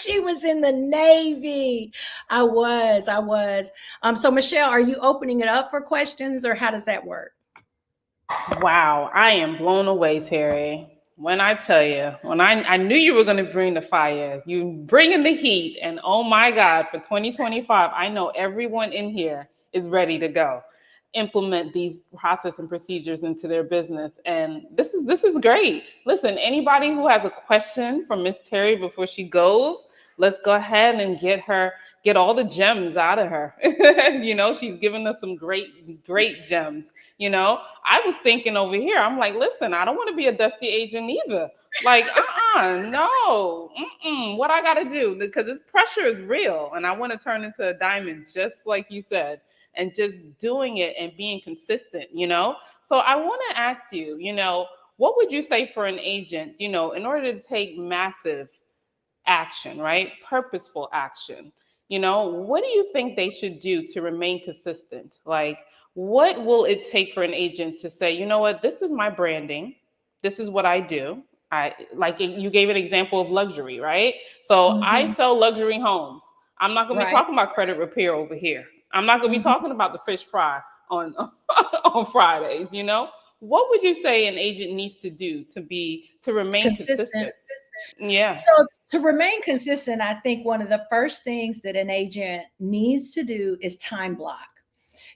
She was in the Navy. I was. So Michelle, are you opening it up for questions, or how does that work? Wow, I am blown away, Terri. When I tell you, when I knew you were going to bring the fire, you bringing the heat, and oh my God, for 2025, I know everyone in here is ready to go implement these process and procedures into their business. And this is great. Listen, anybody who has a question for Miss Terri before she goes, let's go ahead and get all the gems out of her. She's given us some great gems. I was thinking over here, I'm like, listen, I don't want to be a dusty agent either. Like, no, what I got to do, because this pressure is real. And I want to turn into a diamond, just like you said, and just doing it and being consistent, So I want to ask you, what would you say for an agent, in order to take massive action, right? Purposeful action. What do you think they should do to remain consistent? Like, what will it take for an agent to say, you know what, this is my branding. This is what I do. You gave an example of luxury, right? So I sell luxury homes. I'm not going to be talking about credit repair over here. I'm not going to be talking about the fish fry on on Fridays. What would you say an agent needs to do to remain consistent? Yeah. So to remain consistent, I think one of the first things that an agent needs to do is time block.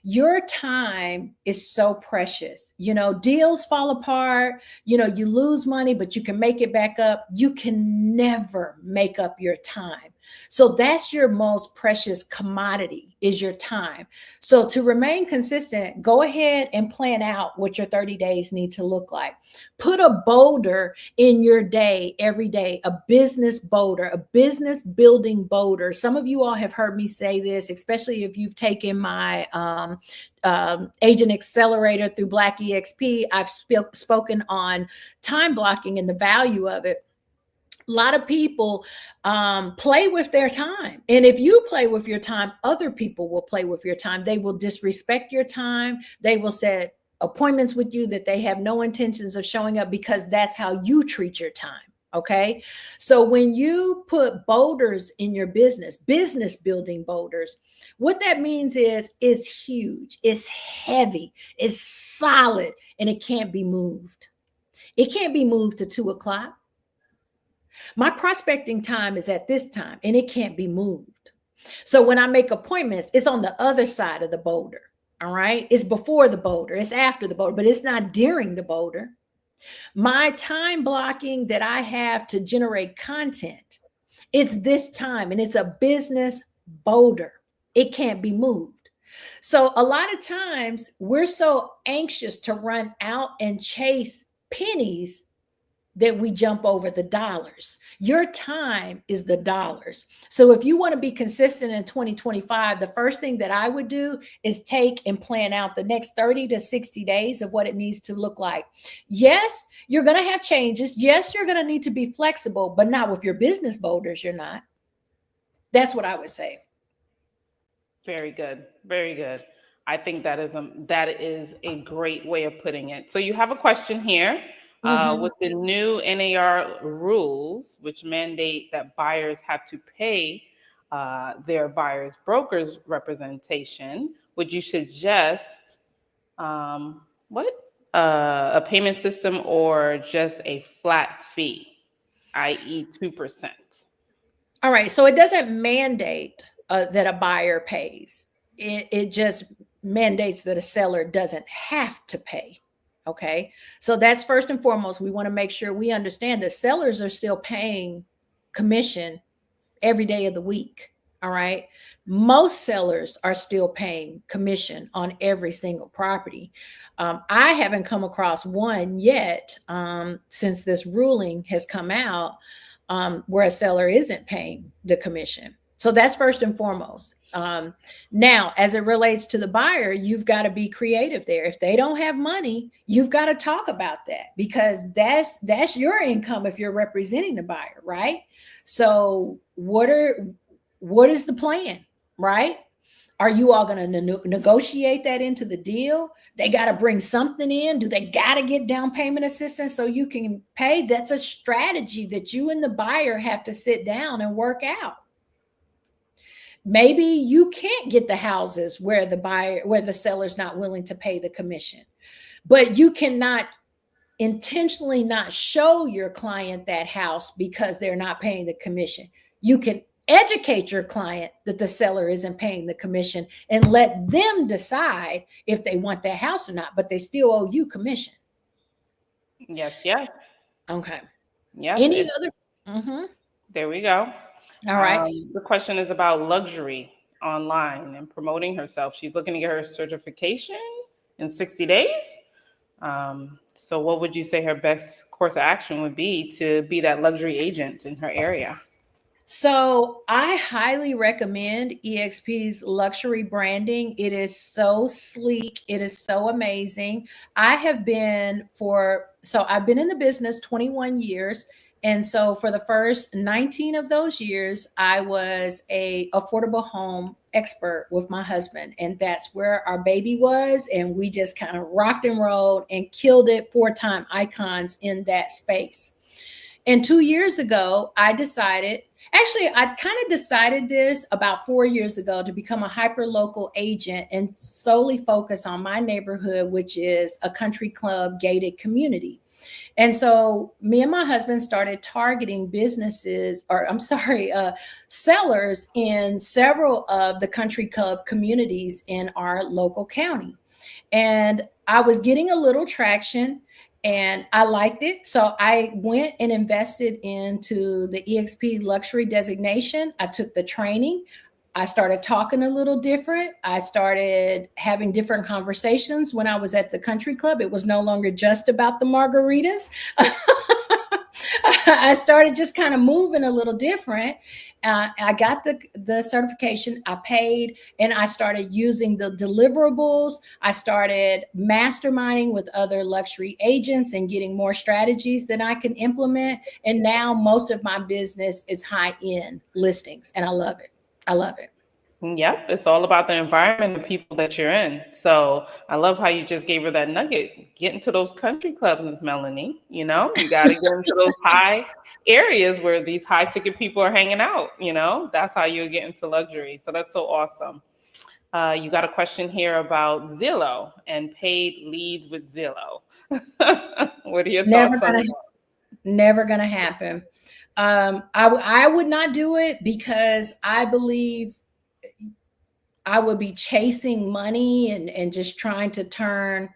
Your time is so precious. Deals fall apart, you lose money, but you can make it back up. You can never make up your time. So that's your most precious commodity, is your time. So to remain consistent, go ahead and plan out what your 30 days need to look like. Put a boulder in your day every day, a business boulder, a business building boulder. Some of you all have heard me say this, especially if you've taken my agent accelerator through Black EXP. I've spoken on time blocking and the value of it. A lot of people play with their time. And if you play with your time, other people will play with your time. They will disrespect your time. They will set appointments with you that they have no intentions of showing up, because that's how you treat your time. Okay. So when you put boulders in your business building boulders, what that means is it's huge, it's heavy, it's solid, and it can't be moved. It can't be moved to 2 o'clock. My prospecting time is at this time and it can't be moved. So when I make appointments, it's on the other side of the boulder. All right. It's before the boulder, it's after the boulder, but it's not during the boulder. My time blocking that I have to generate content, it's this time and it's a business boulder. It can't be moved. So a lot of times we're so anxious to run out and chase pennies that we jump over the dollars. Your time is the dollars. So if you want to be consistent in 2025, the first thing that I would do is take and plan out the next 30 to 60 days of what it needs to look like. Yes, you're going to have changes. Yes, you're going to need to be flexible, but not with your business boulders, you're not. That's what I would say. Very good. Very good. I think that is a great way of putting it. So you have a question here. Mhm. With the new NAR rules, which mandate that buyers have to pay their buyer's broker's representation, would you suggest what a payment system or just a flat fee, i.e., 2%? All right. So it doesn't mandate that a buyer pays. It just mandates that a seller doesn't have to pay. Okay. So that's first and foremost. We want to make sure we understand that sellers are still paying commission every day of the week. All right. Most sellers are still paying commission on every single property. I haven't come across one yet since this ruling has come out where a seller isn't paying the commission. So that's first and foremost. Now, as it relates to the buyer, you've got to be creative there. If they don't have money, you've got to talk about that because that's your income if you're representing the buyer, right? So what is the plan, right? Are you all going to negotiate that into the deal? They got to bring something in. Do they got to get down payment assistance so you can pay? That's a strategy that you and the buyer have to sit down and work out. Maybe you can't get the houses where the seller's not willing to pay the commission, but you cannot intentionally not show your client that house because they're not paying the commission. You can educate your client that the seller isn't paying the commission and let them decide if they want that house or not, but they still owe you commission. Yes, yes, Okay. yes. Any other? Mm-hmm. There we go. All right. The question is about luxury online and promoting herself. She's looking to get her certification in 60 days. So, what would you say her best course of action would be to be that luxury agent in her area? So I highly recommend EXP's luxury branding. It is so sleek. It is so amazing. I've been in the business 21 years. And so for the first 19 of those years, I was a affordable home expert with my husband. And that's where our baby was. And we just kind of rocked and rolled and killed it, 4-time icons in that space. And 2 years ago, I kind of decided this about 4 years ago to become a hyper local agent and solely focus on my neighborhood, which is a country club gated community. And so me and my husband started targeting sellers in several of the country club communities in our local county. And I was getting a little traction and I liked it. So I went and invested into the EXP luxury designation. I took the training. I started talking a little different. I started having different conversations when I was at the country club. It was no longer just about the margaritas. I started just kind of moving a little different. I got the certification, I paid, and I started using the deliverables. I started masterminding with other luxury agents and getting more strategies that I can implement. And now most of my business is high-end listings, and I love it. I love it. Yep, it's all about the environment and people that you're in. So I love how you just gave her that nugget. Get into those country clubs, Melanie. You got to get into those high areas where these high ticket people are hanging out. That's how you get into luxury. So that's so awesome. You got a question here about Zillow and paid leads with Zillow. What are your Never thoughts on gonna, that? never gonna happen. I would not do it because I believe I would be chasing money and just trying to turn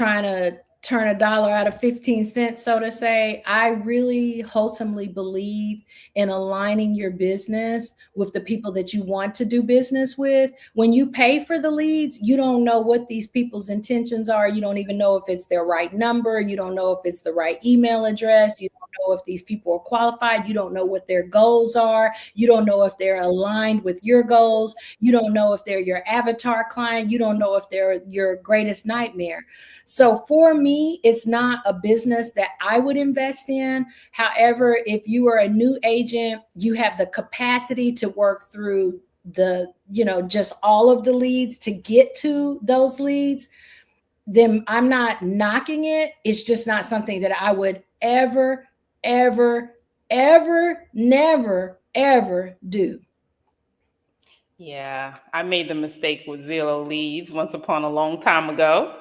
a dollar out of 15 cents, so to say. I really wholesomely believe in aligning your business with the people that you want to do business with. When you pay for the leads, you don't know what these people's intentions are. You don't even know if it's their right number. You don't know if it's the right email address. You don't know if these people are qualified. You don't know what their goals are. You don't know if they're aligned with your goals. You don't know if they're your avatar client. You don't know if they're your greatest nightmare. So for me, it's not a business that I would invest in. However, if you are a new agent, you have the capacity to work through just all of the leads to get to those leads, then I'm not knocking it. It's just not something that I would ever, ever, ever, never, ever do. Yeah, I made the mistake with Zillow leads once upon a long time ago.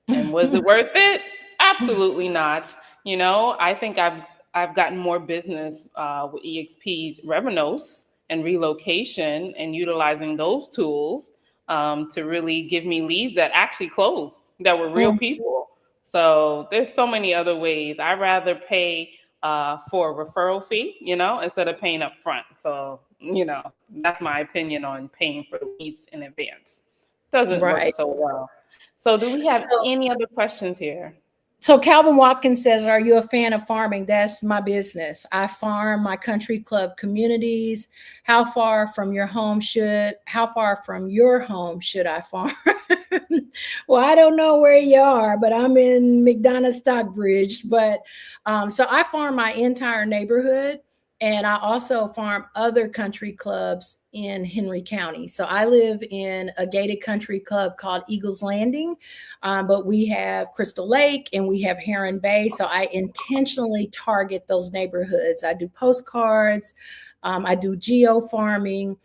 And was it worth it? Absolutely not. I think I've gotten more business with EXP's Revenos and relocation and utilizing those tools to really give me leads that actually closed, that were real Mm, people. So there's so many other ways. I rather pay for a referral fee, instead of paying up front. So, that's my opinion on paying for leads in advance. Doesn't work right. so well. So do we have So any other questions here? So Calvin Watkins says, "Are you a fan of farming?" That's my business. I farm my country club communities. How far from your home should I farm? Well, I don't know where you are, but I'm in McDonough Stockbridge. But so I farm my entire neighborhood. And I also farm other country clubs in Henry County. So I live in a gated country club called Eagles Landing, but we have Crystal Lake and we have Heron Bay. So I intentionally target those neighborhoods. I do postcards, I do geo farming,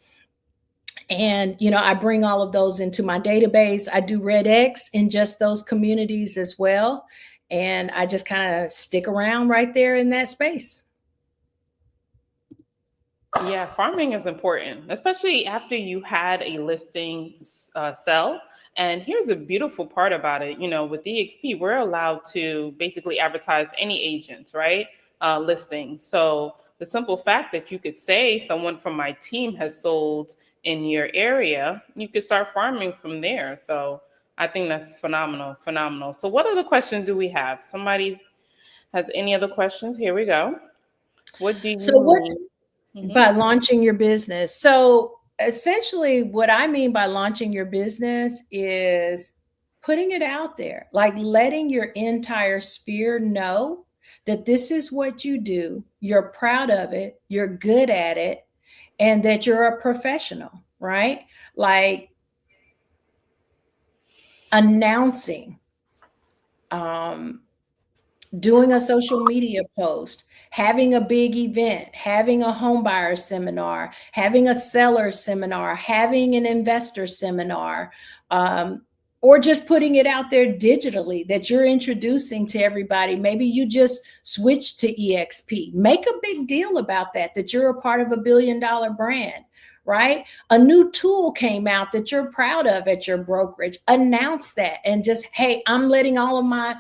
and I bring all of those into my database. I do Red X in just those communities as well, and I just kind of stick around right there in that space. Yeah, farming is important, especially after you had a listing sell. And here's a beautiful part about it. With EXP, we're allowed to basically advertise any agents, right? Listings. So the simple fact that you could say someone from my team has sold in your area, you could start farming from there. So I think that's phenomenal, phenomenal. So what other questions do we have? Somebody has any other questions? Here we go. What do you So what mean? Mhm. by launching your business? So essentially what I mean by launching your business is putting it out there, like letting your entire sphere know that this is what you do, you're proud of it, you're good at it, and that you're a professional, right? Like announcing, um, doing a social media post, having a big event, having a home buyer seminar, having a seller seminar, having an investor seminar, or just putting it out there digitally that you're introducing to everybody. Maybe you just switch to EXP. Make a big deal about that you're a part of $1 billion brand, right? A new tool came out that you're proud of at your brokerage. Announce that and just, hey, I'm letting all of my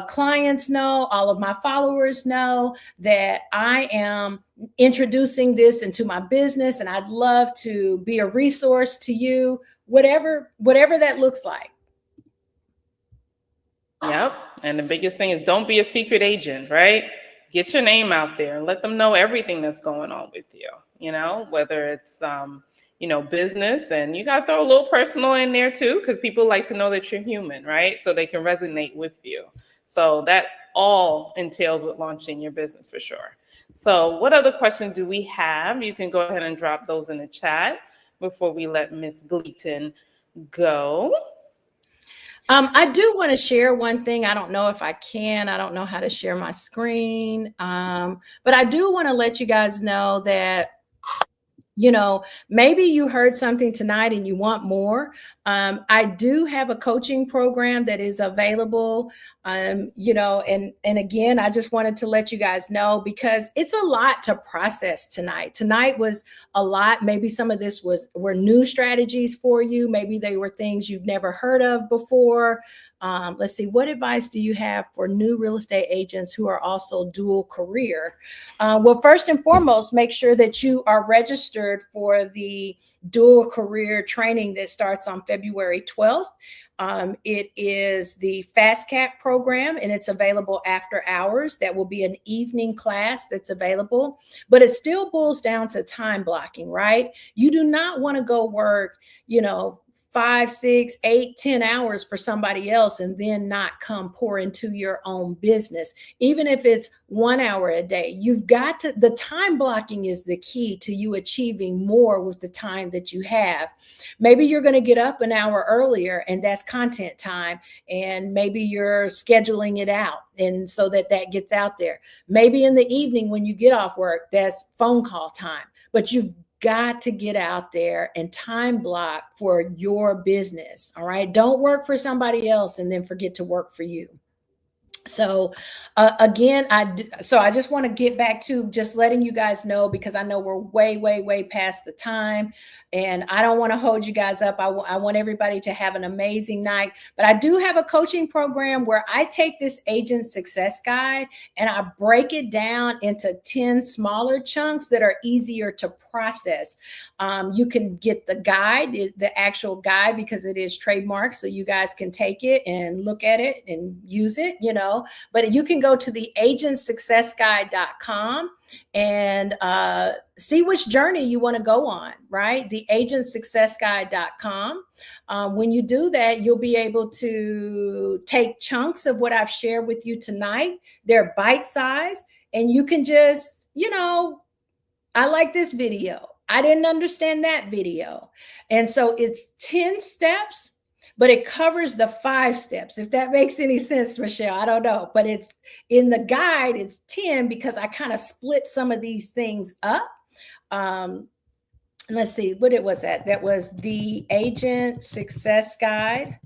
clients know, all of my followers know that I am introducing this into my business, and I'd love to be a resource to you, whatever that looks like. Yep. And the biggest thing is don't be a secret agent, right? Get your name out there and let them know everything that's going on with you, whether it's, business, and you got to throw a little personal in there too, because people like to know that you're human, right? So they can resonate with you. So that all entails with launching your business for sure. So what other questions do we have? You can go ahead and drop those in the chat. before we let Miss Gleaton go? I do want to share one thing. I don't know if I can. I don't know how to share my screen. But I do want to let you guys know that, maybe you heard something tonight and you want more. I do have a coaching program that is available. And again, I just wanted to let you guys know because it's a lot to process tonight. Tonight was a lot. Maybe some of this were new strategies for you. Maybe they were things you've never heard of before. Let's see, what advice do you have for new real estate agents who are also dual career? Well, first and foremost, make sure that you are registered for the dual career training that starts on February 12th. It is the Fast Cap program, and it's available after hours. That will be an evening class that's available, but it still boils down to time blocking, right? You do not want to go work, 5, 6, 8, 10 hours for somebody else and then not come pour into your own business. Even if it's 1 hour a day, the time blocking is the key to you achieving more with the time that you have. Maybe you're going to get up an hour earlier and that's content time. And maybe you're scheduling it out. And so that gets out there. Maybe in the evening when you get off work, that's phone call time, but you've got to get out there and time block for your business. All right. Don't work for somebody else and then forget to work for you. So again, I just want to get back to just letting you guys know, because I know we're way past the time and I don't want to hold you guys up. I want everybody to have an amazing night, but I do have a coaching program where I take this agent success guide and I break it down into 10 smaller chunks that are easier to process. You can get the guide, the actual guide, because it is trademarked. So you guys can take it and look at it and use it, but you can go to the agentsuccessguide.com and see which journey you want to go on, right? The agentsuccessguide.com. When you do that, you'll be able to take chunks of what I've shared with you tonight. They're bite-sized, and you can just, I like this video. I didn't understand that video. And so it's 10 steps, but it covers the 5 steps. If that makes any sense, Michelle, I don't know. But it's in the guide, it's 10 because I kind of split some of these things up. Let's see, what it was that? That was the Agent Success Guide.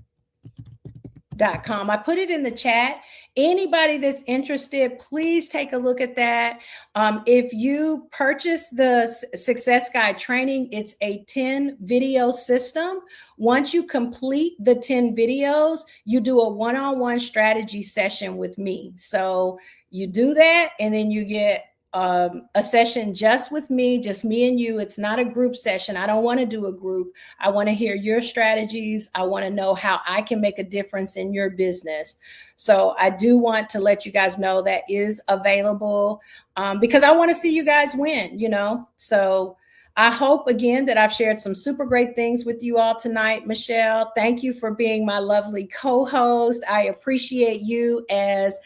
.com. I put it in the chat. Anybody that's interested, please take a look at that. If you purchase the Success Guide training, it's a 10 video system. Once you complete the 10 videos, you do a one-on-one strategy session with me. So you do that, and then you get a session just with me, just me and you. It's not a group session. I don't want to do a group. I want to hear your strategies. I want to know how I can make a difference in your business. So I do want to let you guys know that is available because I want to see you guys win, So I hope, again, that I've shared some super great things with you all tonight. Michelle, thank you for being my lovely co-host. I appreciate you as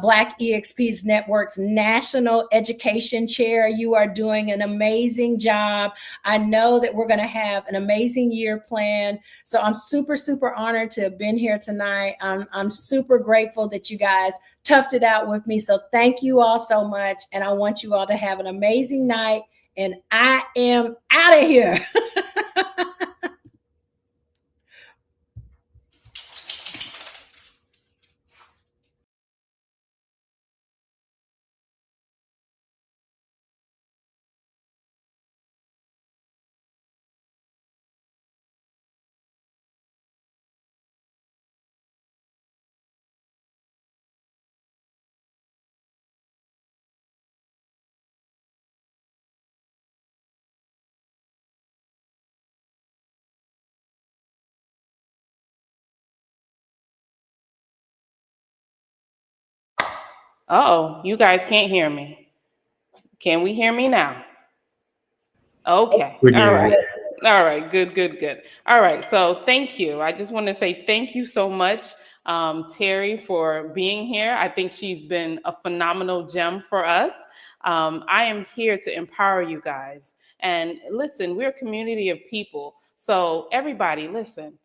Black EXP's Network's National Education Chair. You are doing an amazing job. I know that we're going to have an amazing year planned. So I'm super honored to have been here tonight. I'm super grateful that you guys toughed it out with me. So thank you all so much. And I want you all to have an amazing night. And I am out of here. Oh, you guys can't hear me. Can we hear me now? Okay. All right. All right. Good. All right. So thank you. I just want to say thank you so much, Terri, for being here. I think she's been a phenomenal gem for us. I am here to empower you guys. And listen, we're a community of people. So everybody, listen,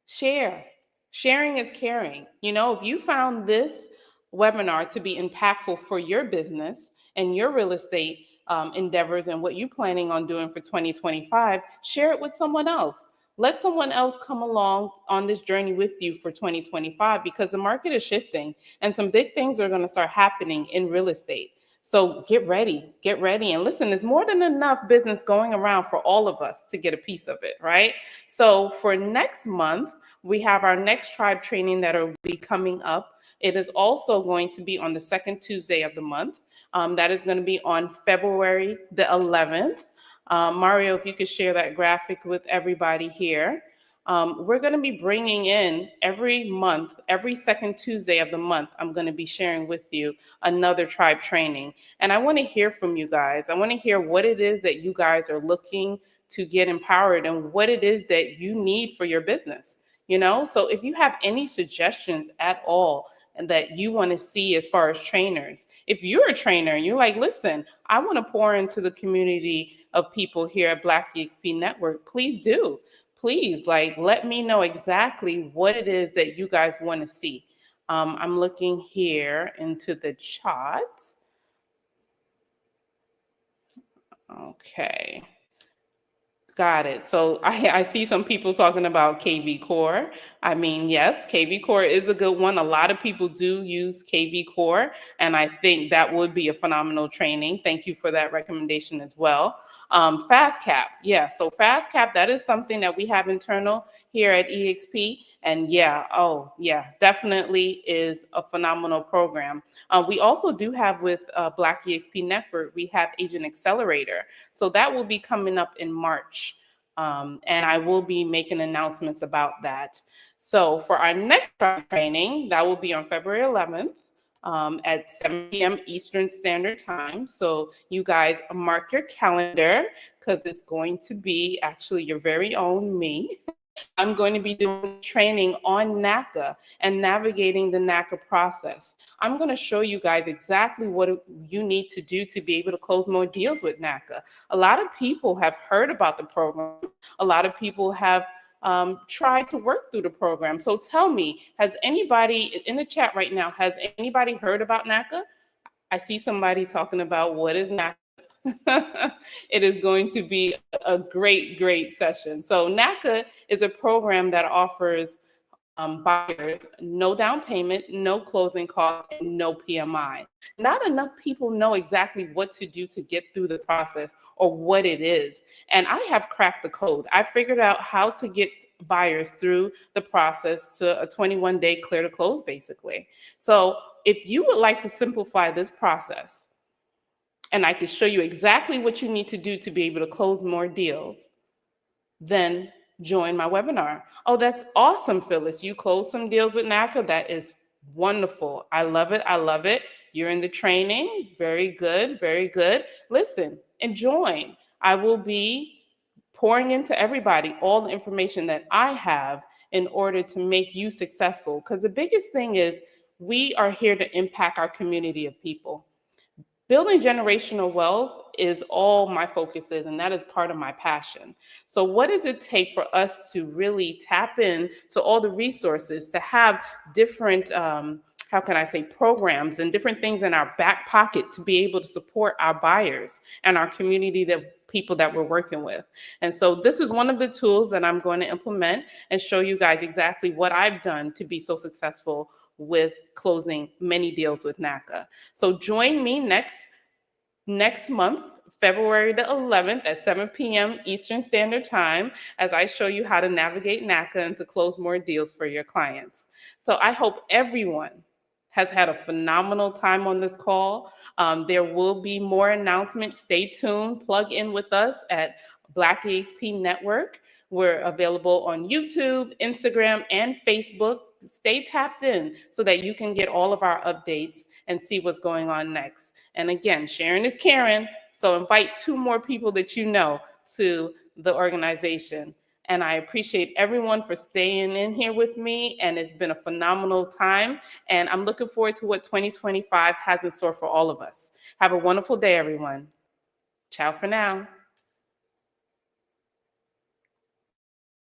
share. Sharing is caring. If you found this webinar to be impactful for your business and your real estate endeavors and what you're planning on doing for 2025, share it with someone else. Let someone else come along on this journey with you for 2025, because the market is shifting and some big things are going to start happening in real estate. So get ready, get ready. And listen, there's more than enough business going around for all of us to get a piece of it, right? So for next month, we have our next tribe training that will be coming up. It is also going to be on the second Tuesday of the month. That is going to be on February the 11th. Mario, if you could share that graphic with everybody here. We're going to be bringing in every month, every second Tuesday of the month, I'm going to be sharing with you another tribe training. And I want to hear from you guys. I want to hear what it is that you guys are looking to get empowered and what it is that you need for your business. So if you have any suggestions at all and that you want to see as far as trainers, if you're a trainer and you're like, listen, I want to pour into the community of people here at Black EXP Network, please do. Please, let me know exactly what it is that you guys want to see. I'm looking here into the chat. Okay. Got it. So I see some people talking about KV Core. I mean, yes, KV Core is a good one. A lot of people do use KV Core, and I think that would be a phenomenal training. Thank you for that recommendation as well. FastCap, yeah. So FastCap, that is something that we have internal here at EXP, and definitely is a phenomenal program. We also do have with Black EXP Network, we have Agent Accelerator. So that will be coming up in March. And I will be making announcements about that. So for our next training, that will be on February 11th at 7 p.m. Eastern Standard Time. So you guys mark your calendar, because it's going to be actually your very own me. I'm going to be doing training on NACA and navigating the NACA process. I'm going to show you guys exactly what you need to do to be able to close more deals with NACA. A lot of people have heard about the program. A lot of people have tried to work through the program. So tell me, has anybody in the chat right now, has anybody heard about NACA? I see somebody talking about what is NACA. It is going to be a great, great session. So NACA is a program that offers buyers no down payment, no closing costs, and no PMI. Not enough people know exactly what to do to get through the process or what it is. And I have cracked the code. I figured out how to get buyers through the process to a 21-day clear to close, basically. So if you would like to simplify this process, and I can show you exactly what you need to do to be able to close more deals, then join my webinar. Oh, that's awesome, Phyllis. You closed some deals with NACA. That is wonderful. I love it. I love it. You're in the training. Very good. Very good. Listen and join. I will be pouring into everybody all the information that I have in order to make you successful. Because the biggest thing is we are here to impact our community of people. Building generational wealth is all my focus is, and that is part of my passion. So what does it take for us to really tap in to all the resources, to have different, programs and different things in our back pocket to be able to support our buyers and our community, the people that we're working with? And so this is one of the tools that I'm going to implement and show you guys exactly what I've done to be so successful with closing many deals with NACA. So join me next month, February the 11th at 7 p.m. Eastern Standard Time, as I show you how to navigate NACA and to close more deals for your clients. So I hope everyone has had a phenomenal time on this call. There will be more announcements. Stay tuned. Plug in with us at Black EXP Network. We're available on YouTube, Instagram, and Facebook. Stay tapped in so that you can get all of our updates and see what's going on next. And again, sharing is caring. So invite 2 more people that you know to the organization. And I appreciate everyone for staying in here with me. And it's been a phenomenal time. And I'm looking forward to what 2025 has in store for all of us. Have a wonderful day, everyone. Ciao for now.